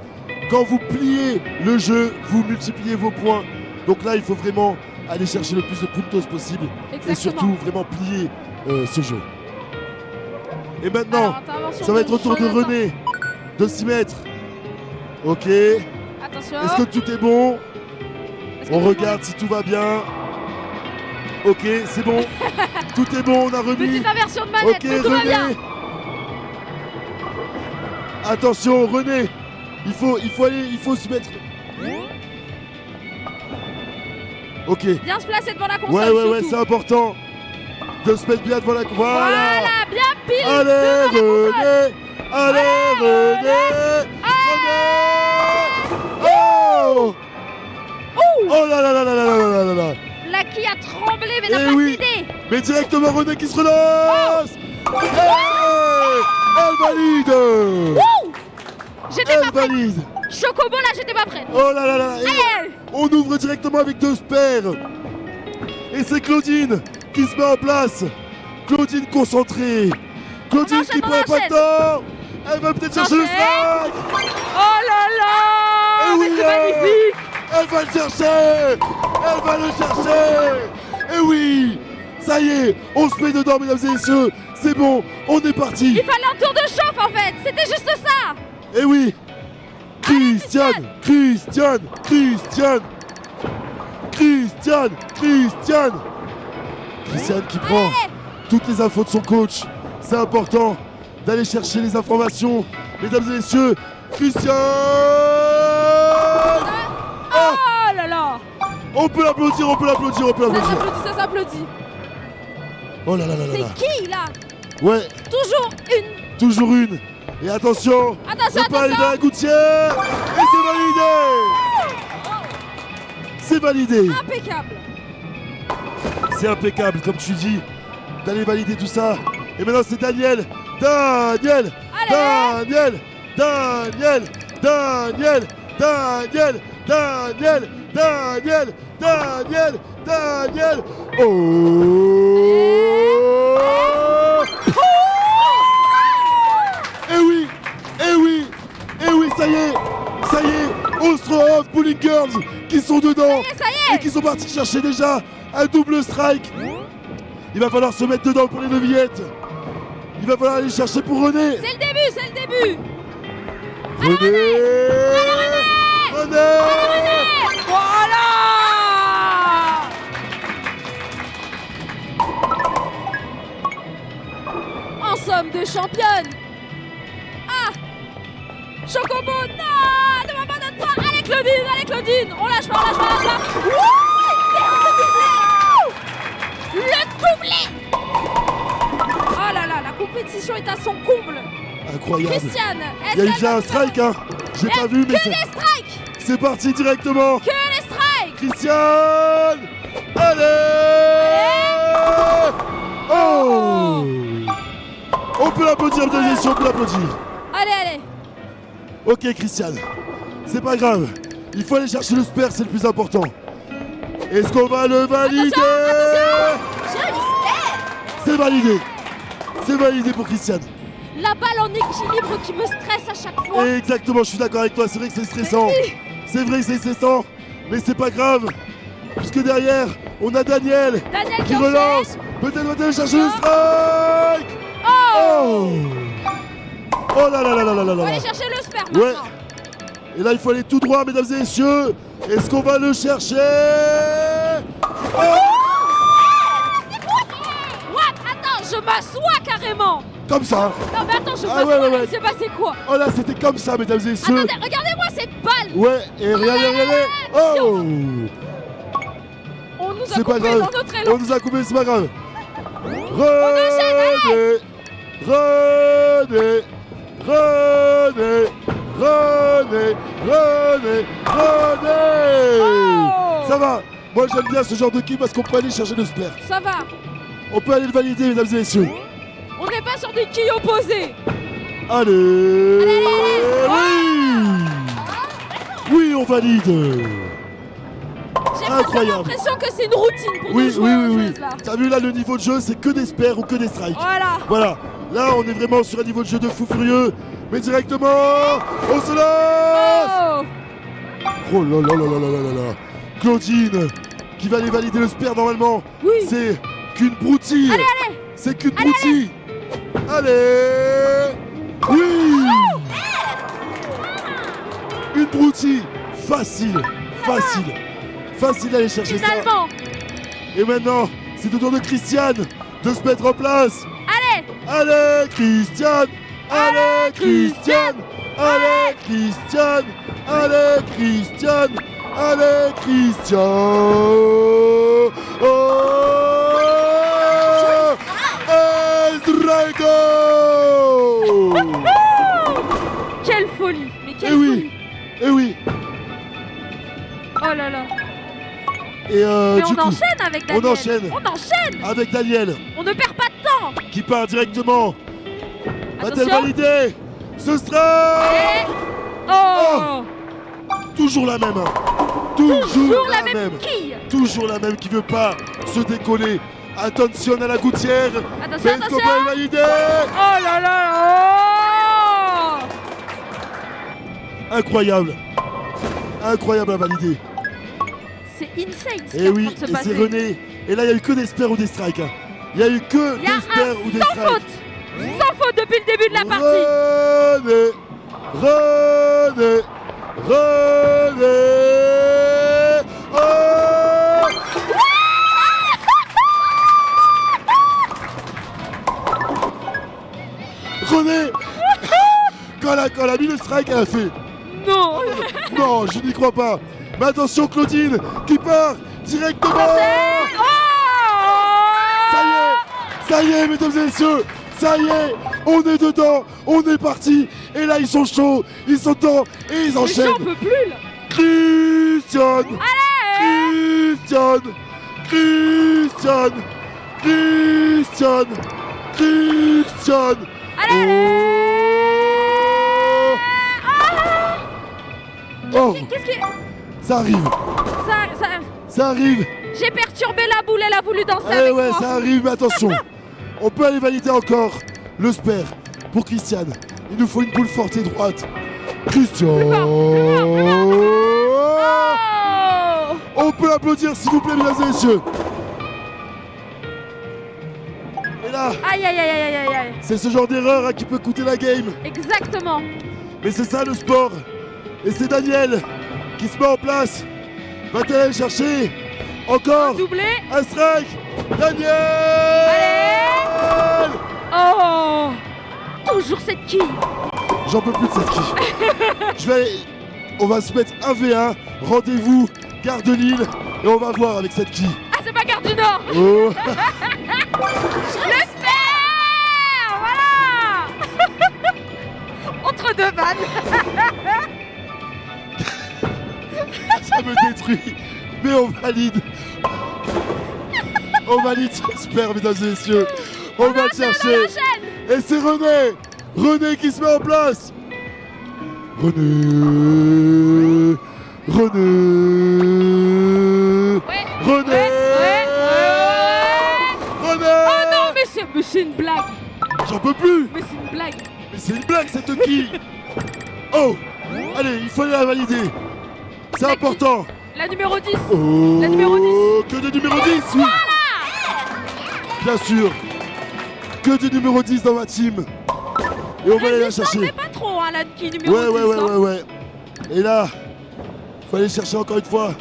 Quand vous pliez le jeu, vous multipliez vos points. Donc là, il faut vraiment aller chercher le plus de puntos possible Exactement. et surtout vraiment plier ce jeu. Et maintenant, Alors, intervention ça va être au tour de Jonathan. René de s'y mettre. Ok. Attention. Est-ce que tout est bon? Est-ce que On tout le regarde si tout va bien. Ok, c'est bon. Tout est bon, on a monde- remis. Petite inversion de manette, Ok, mais tout va bien. René. Attention, René. Il faut se mettre. Ok. Bien se placer devant la console. Ouais, ouais, ouais, surtout. c'est important de se mettre bien devant la. Voilà. Voilà, bien pile. Allez, devant la console. René. Allez, René. René. Oh. Oh là là là là là là là là là. La qui a tremblé, mais Eh n'a pas oui. cédé. Mais directement René qui se relance. Hey, elle valide. Ouh, j'étais Elle pas prête. valide. Chocobo, là, j'étais pas prête. Oh là là là. Et Allez. on ouvre directement avec 2 spares. Et c'est Claudine qui se met en place. Claudine concentrée. Claudine enchaîne, qui on prend pas de enchaîne. temps. Elle va peut-être chercher le Enchaîne. strike. Oh là là. Eh Mais oui, c'est là. magnifique. Elle va le chercher. Elle va le chercher. Et oui. Ça y est, on se met dedans mesdames et messieurs. C'est bon, on est parti. Il fallait un tour de chauffe, en fait. C'était juste ça. Et oui. Christiane, Christiane, Christiane. Christiane, Christiane. Christiane qui prend toutes les infos de son coach. C'est important d'aller chercher les informations. Mesdames et messieurs, Christiane. Oh, Oh là là. on peut l'applaudir, on peut l'applaudir, on peut Ça l'applaudir. s'applaudit, ça s'applaudit. Oh là là là là là. C'est qui, là? Ouais, Toujours une. toujours une. Et attention, Attention, on peut aller attention. dans la gouttière. Et c'est validé. C'est validé. Impeccable. C'est impeccable, comme tu dis, d'aller valider tout ça. Et maintenant, c'est Daniel. Daniel. Allez. Daniel. Daniel. Daniel. Daniel. Daniel. Daniel. Daniel. Daniel. Oh. Eh oui. Eh oui. Eh oui, ça y est. Ça y est. Ostrov Bowling Girls qui sont dedans. Ça y est. Et qui sont partis chercher déjà un double strike. Il va falloir se mettre dedans pour les novillettes. Il va falloir aller chercher pour René. C'est le début, c'est le début. René. René. Voilà. En somme de championne. Ah. Chocobo, non. Ne va pas notre part. Allez Claudine, allez Claudine. On lâche pas, on lâche pas, on lâche pas. Wouh, le doublé. Oh là là, la compétition est à son comble. Incroyable. Christiane, Il y a eu déjà un strike, hein. J'ai pas vu, mais Que des strikes. c'est parti directement. Que les strikes. Christiane. Allez. Oh. On peut l'applaudir, mesdames et messieurs, on peut l'applaudir. Allez, allez. Ok, Christiane. C'est pas grave. Il faut aller chercher le spare, c'est le plus important. Est-ce qu'on va le valider? Joli spare. C'est validé. C'est validé pour Christiane. La balle en équilibre qui me stresse à chaque fois. Exactement, je suis d'accord avec toi. C'est vrai que c'est stressant. C'est vrai que c'est stressant. Mais c'est pas grave. Puisque derrière, on a Daniel Daniel qui enchaîne. relance. Peut-être va-t-elle chercher le strike. Oh. Oh. Oh là là là là là là On va là. aller chercher le sperme Ouais. maintenant. Et là, il faut aller tout droit, mesdames et messieurs. Est-ce qu'on va le chercher? Oh, What? Attends, je m'assois carrément. comme ça. Non mais attends, je Ah m'assois, ouais, ouais, ouais. il s'est passé quoi? Oh là, c'était comme ça, mesdames et messieurs. Attendez, regardez-moi cette balle. Ouais, et regardez, regardez. Oh, On nous a c'est pas coupé grave. dans notre élan. On nous a coupé, c'est pas grave. René, René, René, René, René, René. Oh. Ça va. Moi, j'aime bien ce genre de kill parce qu'on peut aller chercher le spare. Ça va. On peut aller le valider, mesdames et messieurs. On n'est pas sur des quilles opposés. Allez, oui. Oui, on valide. J'ai Incroyable. l'impression que c'est une routine pour Oui, nos oui, joueurs oui, oui. joueuses, là. T'as vu là, le niveau de jeu, c'est que des spares ou que des strikes. Voilà. Voilà, là on est vraiment sur un niveau de jeu de fou furieux, mais directement, on se lance. Oh. Oh là là là là là là là. Claudine, qui va aller valider le spare normalement, Oui. c'est qu'une broutille. Allez, allez. C'est qu'une broutille. Allez. Oui. Une broutille, facile, facile, facile d'aller chercher ça. Finalement. Et maintenant, c'est au tour de Christiane de se mettre en place. Allez. Allez Christiane, allez Christiane, allez Christiane, allez Christiane, allez Christiane. Oh, El Drago. Quelle folie. Mais quelle Eh oui, folie. eh oui. Oh là là. Et Mais du on coup, enchaîne avec Daniel. on enchaîne. On enchaîne. avec Daniel On ne perd pas de temps. qui part directement. Va-t-elle Attention. valider ce strike? Et... Oh. Toujours la même. Toujours Toujours la la même même. quille. Toujours la même qui veut pas se décoller. Attention à la gouttière. Attention, Est-ce qu'on peut attention. le valider? Oh là là. Incroyable. Incroyable à valider. C'est insane ce qui Et est en oui, train de se et passer. c'est René. Et là, il n'y a eu que des spares ou des strikes. hein. Il n'y a eu que Il y a des spares ou des sans strikes. faute. Sans faute depuis le début de la partie. René, René, René. Oh, René, quand elle a mis le strike, elle a fait Non. non, je n'y crois pas. Mais attention, Claudine qui part directement. Oh. Ça y est, mesdames et messieurs, ça y est, on est dedans, on est parti. Et là, ils sont chauds, ils sont dedans et ils Mais enchaînent. j'en peux plus là. Christiane, Allez. Christiane, Christiane, Christiane, Christiane. Allez, allez. Oh, Qu'est-ce qui... ça arrive, ça arrive. J'ai perturbé la boule, elle a voulu danser Eh avec ouais, moi. ça arrive, mais attention. On peut aller valider encore le spare pour Christiane. Il nous faut une boule forte et droite. Christiane. Oh. On peut applaudir s'il vous plaît, mesdames et messieurs. Et là, Aïe, aïe, aïe, aïe, aïe, aïe. c'est ce genre d'erreur hein, qui peut coûter la game. Exactement. Mais c'est ça le sport. Et c'est Daniel qui se met en place. Va-t-elle aller chercher encore Doublé. un strike? Daniel. Allez. Oh. Toujours cette quille. J'en peux plus de cette quille. On va se mettre 1v1. Rendez-vous, Gare de Lille. Et on va voir avec cette quille. Ah, c'est pas Gare du Nord. Oh. Le spare. Voilà. Entre deux vannes. Ça me détruit. Mais on valide. On valide ce spare, mesdames et messieurs. On va le chercher. Et c'est René. René qui se met en place. René. René. Ouais. René. Ouais. René. Oh non, mais c'est une blague. J'en peux plus. Mais c'est une blague. Mais c'est une blague cette quille. Oh. Allez, il faut aller la valider. C'est La important. La numéro 10. Oh, La numéro 10. que de numéro 10, oui. Bien sûr. Que du numéro 10 dans ma team. Et on va aller la Résistante, chercher. mais pas trop, hein, la qui numéro 10. Ouais. Et là, il faut aller chercher encore une fois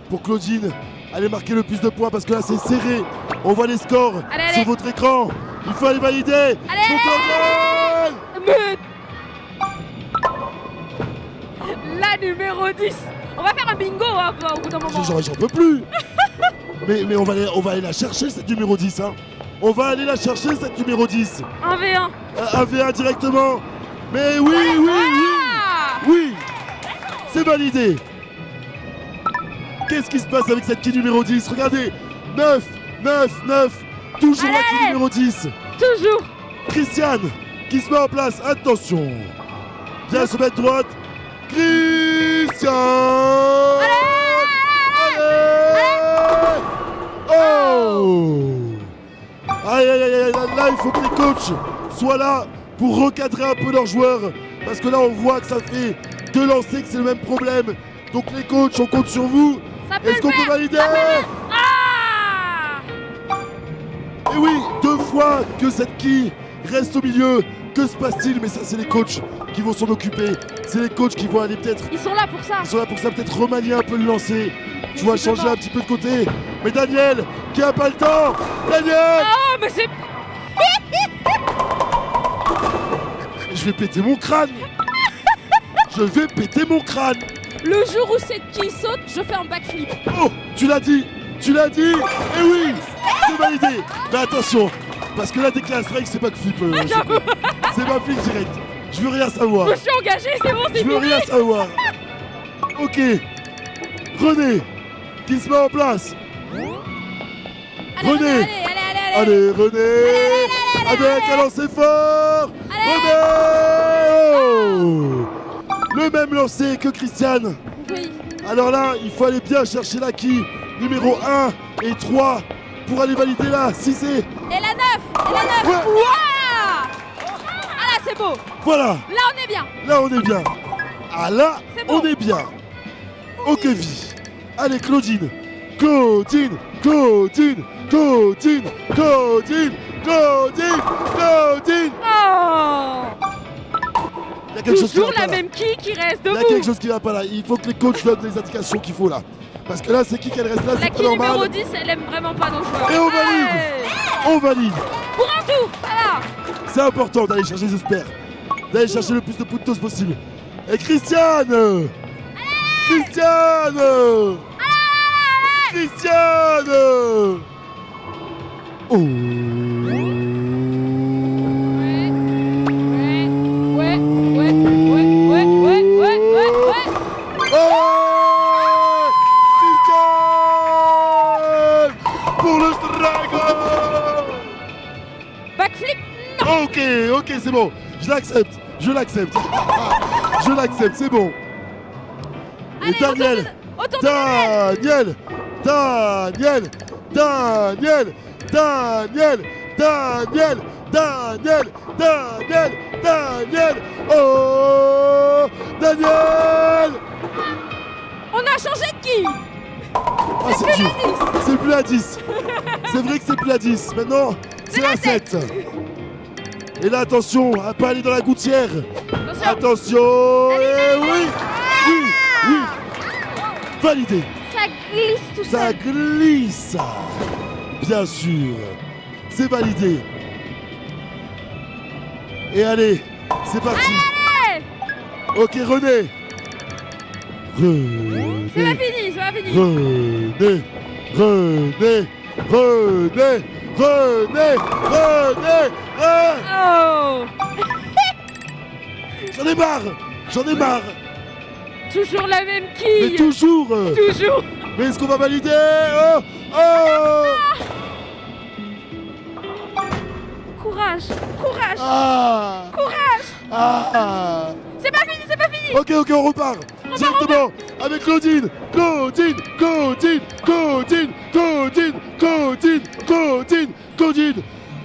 pour Claudine. Aller marquer le plus de points parce que là c'est serré. On voit les scores Allez, sur votre écran. Il faut aller valider. Allez, Pour Claudine. La numéro 10. On va faire un bingo hein, au bout d'un moment. J'en peux plus. mais on va aller la chercher cette numéro 10. Hein. On va aller la chercher cette numéro 10. 1v1. Un V1 directement. Mais oui, oui, oui. Oui. C'est validé. Qu'est-ce qui se passe avec cette qui numéro 10? Regardez. 9, 9, 9. Toujours la qui numéro 10. Toujours. Christiane qui se met en place. Attention. Bien se mettre droite. Christiane. Allez. Oh. Aïe, aïe, aïe, aïe. Là, il faut que les coachs soient là pour recadrer un peu leurs joueurs. Parce que là, on voit que ça fait 2 lancers, que c'est le même problème. Donc les coachs, on compte sur vous. Est-ce qu'on peut valider? Et oui, 2 fois que cette qui reste au milieu. Que se passe-t-il? Mais ça, c'est les coachs qui vont s'en occuper. C'est les coachs qui vont aller peut-être... Ils sont là pour ça. Ils sont là pour ça, peut-être remanier un peu le lancer. Tu vas changer un petit peu de côté. Mais Daniel, qui a pas le temps. Daniel. Oh, mais c'est... Je vais péter mon crâne. Je vais péter mon crâne. Le jour où c'est qui saute, je fais un backflip. Oh, tu l'as dit. Tu l'as dit. Et oui, c'est validé. Mais attention, parce que là, dès qu'il y a un strike, c'est pas que flip. C'est pas flip direct. Je veux rien savoir. Je me suis engagé, c'est bon, c'est Je veux fini. rien savoir. Ok. René, qui se met en place. René. Allez, René. Avec un lancer fort. René. Oh. Le même lancer que Christiane. Oui. Alors là, il faut aller bien chercher la qui numéro 1 et 3 pour aller valider là. 6 et... Et la 9. Et la 9. Ouais. Ouah. Ah là, c'est beau. Voilà. Là, on est bien. Là, on est bien. Ah là, C'est bon. on est bien. Ok, vie. Allez, Claudine. Claudine. Claudine. Claudine. Claudine. Claudine. Claudine. Oh. Il y a quelque chose qui va Toujours pas la là. même qui reste Il y a debout. quelque chose qui va pas là. Il faut que les coachs donnent les indications qu'il faut là. Parce que là, c'est qui qu'elle reste là, La c'est qui pas numéro normal. 10, elle aime vraiment pas nos joueurs. Et on valide. Ouais. On valide. Pour un tour, ça va. C'est important d'aller chercher les espères. D'aller chercher le plus de puntos possible. Et Christiane. Christiane. Christiane. Oh. Ouais. Oh. Christiane. Pour le dragon. Backflip. Ok, c'est bon. Je l'accepte. Je l'accepte, c'est bon. Et Allez, Daniel. autour de Daniel. Daniel. Oh, Daniel. On a changé de qui? Ah, c'est dur. C'est plus la 10. C'est vrai que c'est plus la 10. Maintenant, c'est la 7. Et là, attention, à pas aller dans la gouttière. Attention. Et oui. Validé. Ça glisse tout Ça seul. glisse. Bien sûr. C'est validé. Et allez, c'est parti. Allez. Ok, René. C'est pas fini, c'est pas fini. René. Oh. J'en ai marre. Toujours la même Mais quille. toujours. Toujours. Mais est-ce qu'on va valider? Oh. Courage. Ah. C'est pas fini. Ok, on repart. Directement avec Claudine.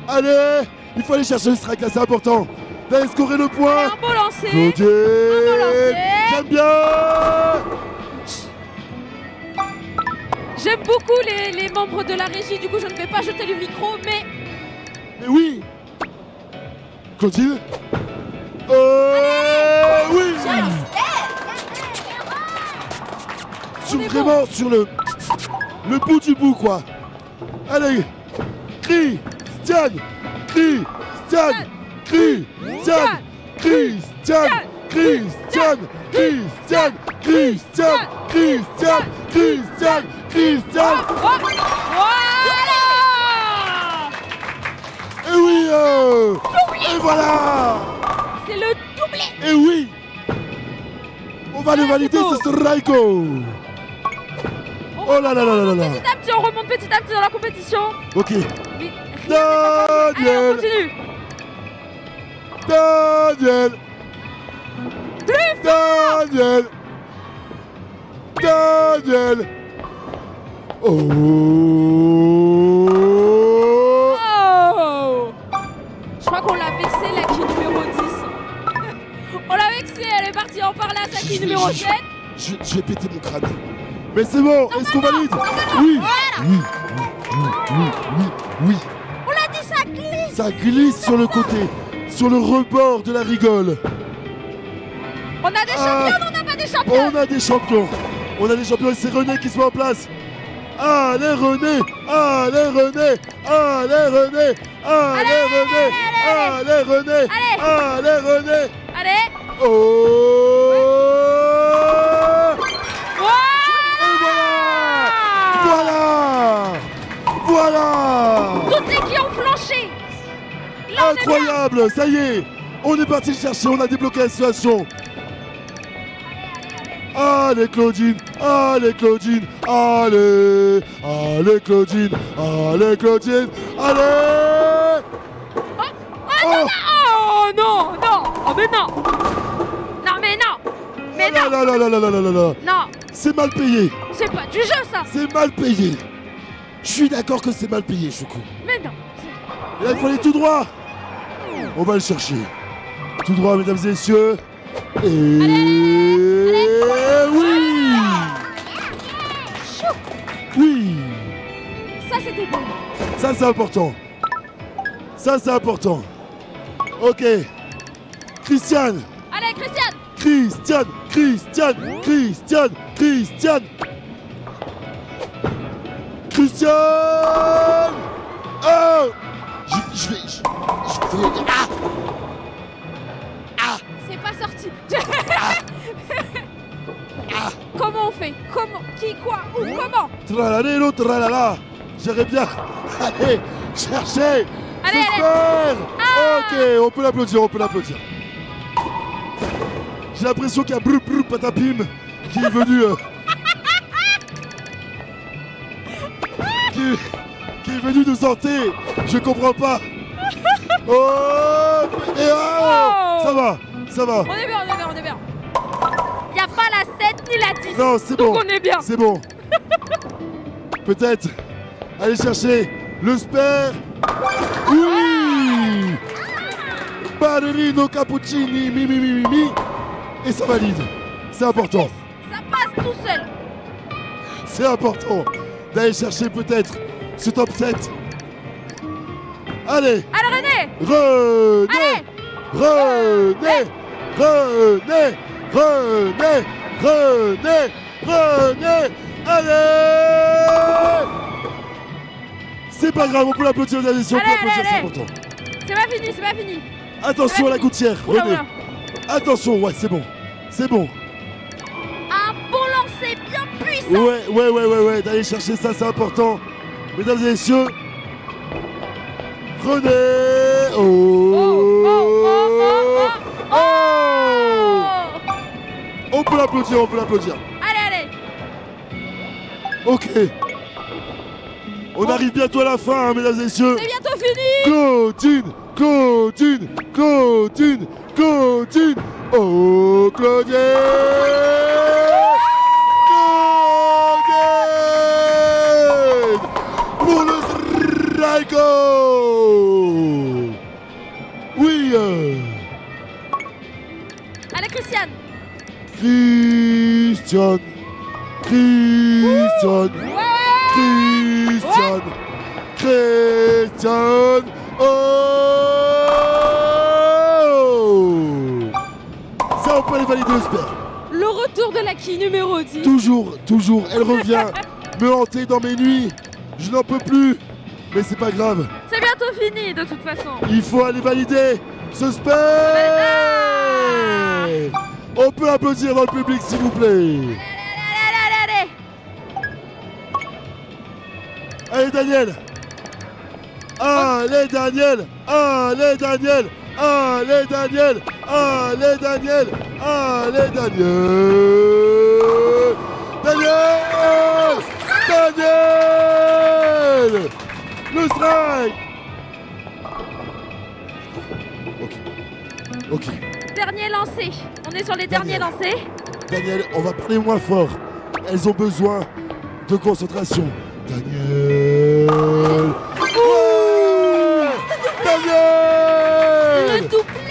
Allez, il faut aller chercher le strike là, c'est important. D'aller scorer le point. Un beau lancer. Claudine. J'aime bien. J'aime beaucoup les membres de la régie, du coup je ne vais pas jeter le micro, mais Mais oui. Claudine. Oui. vraiment sur le bout du bout, quoi. Allez, Christian, Christian, Christian, Christian, Christian, Christian, Christian, Christian, Christian, Christian. Voilà. Et oui, et voilà. C'est le doublé. Et oui, on va le valider, beau. ce Raiko. Oh là là là là là. Petit à petit, on remonte petit à petit dans la compétition. Ok, Mais rien n'est encore fait. Allez, on continue. Daniel, Daniel, Daniel. Oh. Oh. Je crois qu'on l'a vexé, la qui numéro 10. On l'a vexé, elle est partie en parler à sa qui numéro 7. Je vais péter mon crâne. Mais c'est bon, est-ce qu'on valide? Oui. Oui, oui. On l'a dit, ça glisse. Ça glisse sur le côté, sur le rebord de la rigole. On a des champions, on n'a pas des champions. On a des champions. On a des champions et c'est René qui se met en place. Allez René, allez René, allez René, allez René, allez René, allez René. Allez. Oh. Voilà. Toutes les qui ont flanché. Là, on est bien. Incroyable, ça y est. On est parti le chercher, on a débloqué la situation. Allez Claudine, allez Claudine, allez, allez Claudine, allez Claudine, allez. Oh non, non. Oh mais non. Non mais non. Mais non. Non. Non, C'est mal payé, c'est pas du jeu ça. c'est mal payé. Je suis d'accord que c'est mal payé, Choukou. Mais non. Et là, il faut aller tout droit. On va le chercher. Tout droit, mesdames et messieurs. Et oui. Oui. Ça c'était bon. Ça, c'est important. Ça, c'est important. Ok. Christiane. Allez Christiane. Christiane. Christiane. Christiane. Christiane. Christiane. Oh. Je vais... Ah. C'est pas sorti. Comment on fait? Comment? Qui? Quoi? Où? Comment? Tralalero, tralala. J'aurais bien allé chercher. Allez, Super. Ah. Ok, on peut l'applaudir, on peut l'applaudir. J'ai l'impression qu'il y a Brou Brou Patapim qui est venu. Qui est venu nous hanter. Je comprends pas. Oh, et oh, ça va, ça va. On est bien, on est bien, on est bien. Y a pas la 7 ni la 10. Non, c'est Donc bon. on est bien. C'est bon. Peut-être aller chercher le spare. Oui. Ballerino cappuccini, mi. Et ça valide. C'est important. Ça passe tout seul. C'est important d'aller chercher peut-être ce top 7. Allez. Allez René. René. Allez. René. Allez. C'est pas grave, on peut l'applaudir, mesdames et messieurs, on peut Allez, l'applaudir, c'est allez. important. C'est pas fini, c'est pas fini. Attention à la gouttière, Oula, René. oula. Attention, ouais, c'est bon. C'est bon. Un bon lancer bien puissant. Ouais, d'aller chercher ça, c'est important. Mesdames et messieurs, René. On peut l'applaudir, Allez. Ok. On arrive bientôt à la fin, hein, mesdames et messieurs. C'est bientôt fini. Claudine. Oh, Claudine. Pour le Raiko. Oui. Allez Christiane. Christiane. Oh. Ça, on peut aller valider le spare. Le retour de la quille numéro 10. Toujours, elle revient me hanter dans mes nuits. Je n'en peux plus, mais c'est pas grave. C'est bientôt fini de toute façon. Il faut aller valider ce spray. On peut applaudir dans le public s'il vous plaît. Allez. Allez Daniel. Allez Daniel. Allez Daniel. Allez Daniel. Allez Daniel. Allez Daniel. Daniel. Daniel. Le strike. Ok. Dernier lancé. On est sur les derniers lancés. Daniel, on va parler moins fort. Elles ont besoin de concentration. Daniel. Ouais. Daniel. Le doublé.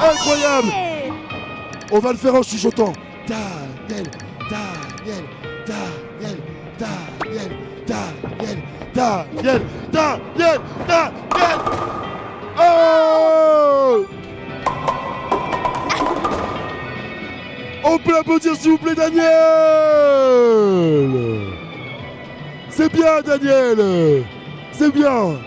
Incroyable. On va le faire en chuchotant. Daniel. Daniel. Daniel. Daniel. Daniel. Daniel. Daniel. Daniel. Oh. On peut applaudir s'il vous plaît Daniel. C'est bien Daniel. C'est bien.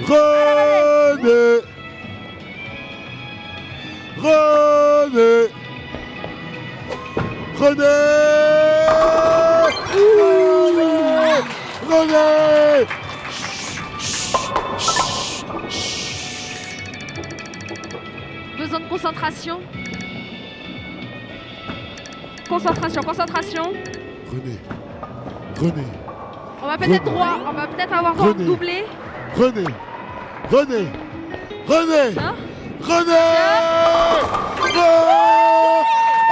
René. René. René. René. Besoin de concentration. Concentration. René. On va peut-être avoir droit au René. doublé. René. Hein René.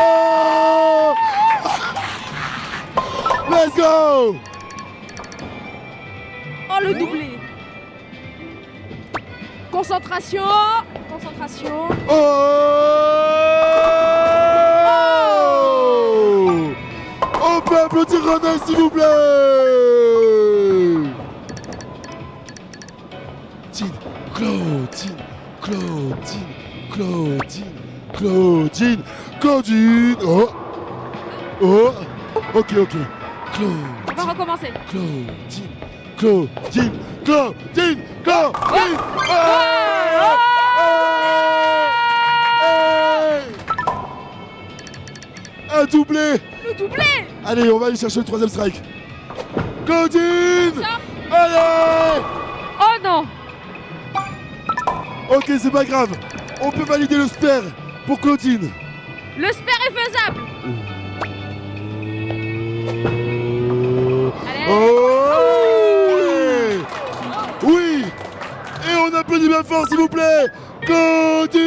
Oh. Let's go. Oh, le doublé. Concentration. Oh. On peut applaudir René s'il vous plaît. Claudine. Oh. Ok. On va recommencer. Claudine. Un doublé. Le doublé. Allez, on va aller chercher le troisième strike. Claudine. Tiens. Allez. Oh non. Ok, c'est pas grave. On peut valider le spare pour Claudine. Le spare est faisable. Allez. Oh oui. Et on applaudit bien fort s'il vous plaît. Claudine.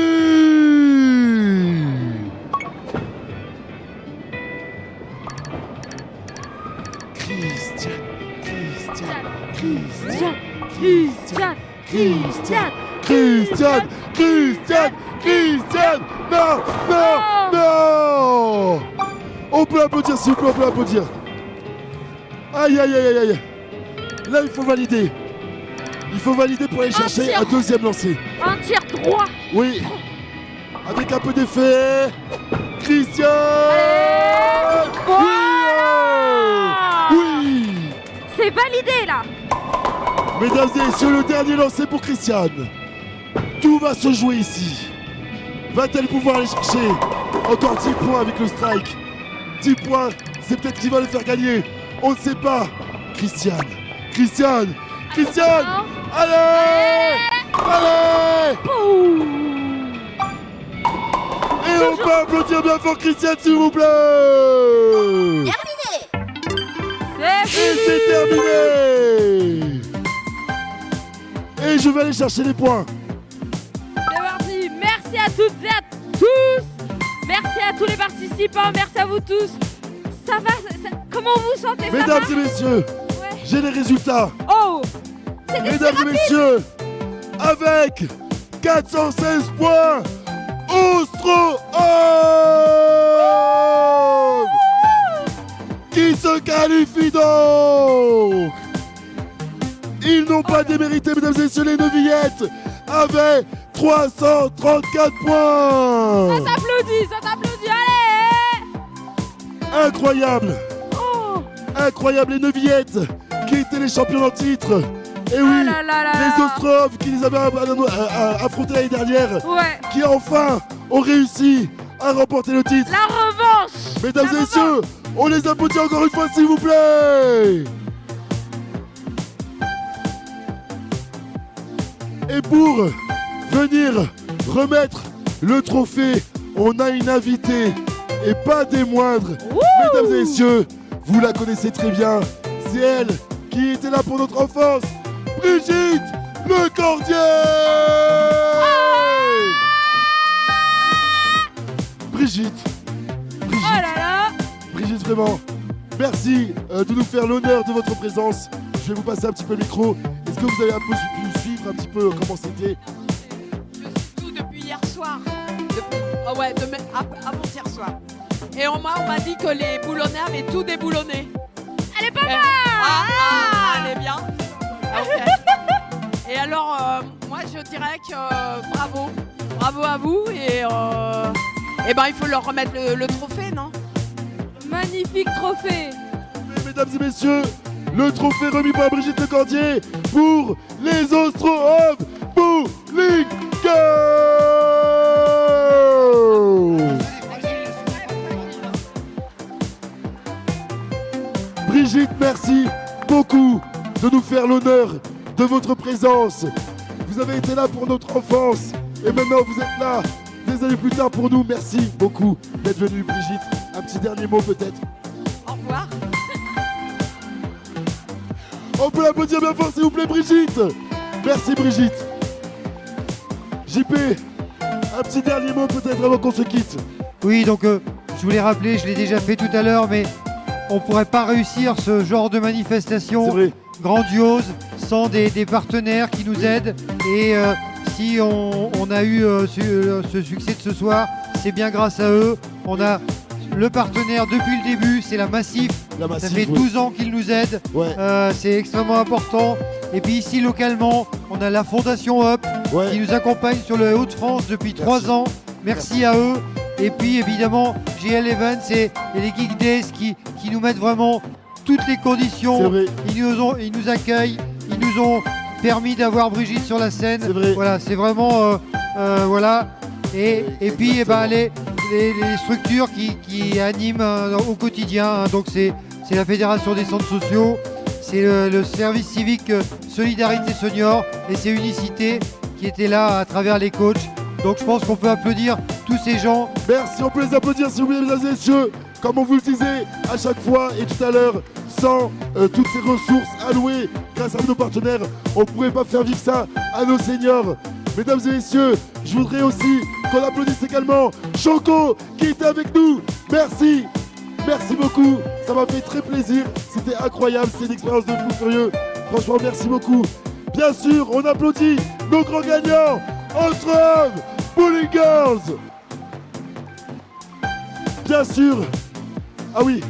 Christiane. Non. On peut applaudir s'il vous plaît, on peut applaudir. Aïe. Là, il faut valider. Pour aller chercher un deuxième lancer. Un tir droit. Oui. Avec un peu d'effet. Christiane. Voilà. Oui. C'est validé là. Mesdames et messieurs, le dernier lancer pour Christiane. Tout va se jouer ici. Va-t-elle pouvoir aller chercher encore 10 points avec le strike? 10 points, c'est peut-être qui va le faire gagner. On ne sait pas. Christiane. Allez. Et on peut applaudir bien fort Christiane s'il vous plaît. Et c'est terminé. Et je vais aller chercher les points. C'est parti. Merci à toutes et à tous. Merci à tous les participants. Merci à vous tous. Ça va Comment vous vous sentez? Mesdames et messieurs, Ouais. j'ai les résultats. Oh, c'était Mesdames et messieurs, avec 416 points, Ostro-Homme qui se qualifie donc. Ils n'ont pas démérité, mesdames et messieurs, les Neuvillettes avaient 334 points. Ça t'applaudit, allez. Incroyable. Oh. Incroyable, les Neuvillettes qui étaient les champions en titre. Et oui, Ah là là là les là. Ostrov qui les avaient affrontés l'année dernière, Ouais, qui enfin ont réussi à remporter le titre. la revanche. Mesdames La et messieurs, on les applaudit encore une fois s'il vous plaît. Et pour venir remettre le trophée, on a une invitée, et pas des moindres. Mesdames et messieurs, vous la connaissez très bien, c'est elle qui était là pour notre enfance, Brigitte Lecordier. Brigitte, Oh là là. Brigitte, vraiment, merci de nous faire l'honneur de votre présence. Je vais vous passer un petit peu le micro. Est-ce que vous avez un peu pu suivre un petit peu comment c'était? Je suis tout depuis hier soir. Avant-hier soir. Et on m'a dit que les boulonnais avaient tout déboulonné. Elle est pas mal. Elle est bien. Ok. Et alors, moi je dirais que bravo. Bravo à vous. Et il faut leur remettre le trophée, non? Magnifique trophée. Mesdames et messieurs, le trophée remis par Brigitte Lecordier pour les Ostrov Bowling Girls. Brigitte, merci beaucoup de nous faire l'honneur de votre présence. Vous avez été là pour notre enfance et maintenant vous êtes là des années plus tard pour nous. Merci beaucoup d'être venue, Brigitte. Un petit dernier mot peut-être. Au revoir. On peut l'applaudir bien fort s'il vous plaît, Brigitte. Merci Brigitte. JP, un petit dernier mot peut-être avant qu'on se quitte. Oui, donc je voulais rappeler, je l'ai déjà fait tout à l'heure, mais on ne pourrait pas réussir ce genre de C'est manifestation vrai. grandiose sans des partenaires qui nous aident. Et si on a eu ce succès de ce soir, c'est bien grâce à eux. On a le partenaire depuis le début, c'est la Massif. La Ça Massif, fait ouais. 12 ans qu'ils nous aident. Ouais, C'est extrêmement important. Et puis ici, localement, on a la Fondation Up qui ouais. nous accompagne sur le Hauts-de-France depuis 3 ans. Merci à eux. Et puis évidemment, GL Events et les Geek Days qui nous mettent vraiment toutes les C'est conditions. vrai. Ils nous accueillent, ils nous ont permis d'avoir Brigitte sur la scène. C'est vrai. Voilà, c'est vraiment voilà. Et puis les structures qui animent au quotidien. Hein. Donc c'est la Fédération des centres sociaux, c'est le service civique Solidarité Senior et c'est Unicité qui était là à travers les coachs. Donc je pense qu'on peut applaudir tous ces gens. Merci, on peut les applaudir s'il vous plaît, mesdames et messieurs. Comme on vous le disait à chaque fois et tout à l'heure, sans toutes ces ressources allouées grâce à nos partenaires, on ne pourrait pas faire vivre ça à nos seniors. Mesdames et messieurs, je voudrais aussi qu'on applaudisse également Choco qui était avec nous. Merci, merci beaucoup. Ça m'a fait très plaisir. C'était incroyable, c'est une expérience de fou furieux. Franchement, merci beaucoup. Bien sûr, on applaudit nos grands gagnants, Ostrov Bowling Girls. Bien sûr. Ah oui,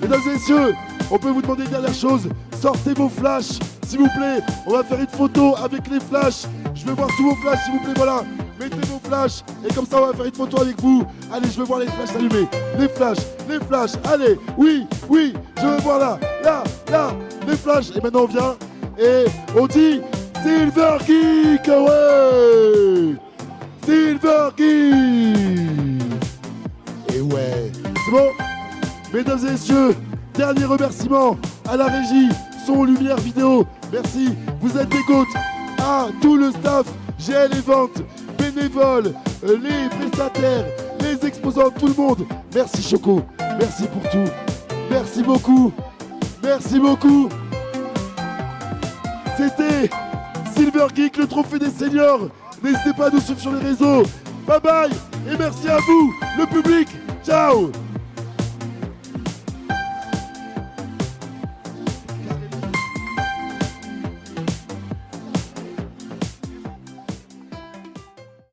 mesdames et messieurs, on peut vous demander une dernière chose. Sortez vos flashs, s'il vous plaît. On va faire une photo avec les flashs. Je veux voir tous vos flashs, s'il vous plaît, voilà. Mettez vos flashs et comme ça, on va faire une photo avec vous. Allez, je veux voir les flashs allumés. Les flashs, allez. Oui, je veux voir là, les flashs. Et maintenant, on vient et on dit Silver Geek, ouais. Silver Geek. Et ouais, c'est bon. Mesdames et messieurs, dernier remerciement à la régie, son, lumière, vidéo. Merci, vous êtes des gouttes. À tout le staff, GL Event, bénévoles, les prestataires, les exposants, tout le monde. Merci Choco, merci pour tout. Merci beaucoup, merci beaucoup. C'était Silver Geek, le trophée des seniors. N'hésitez pas à nous suivre sur les réseaux. Bye bye et merci à vous, le public. Ciao.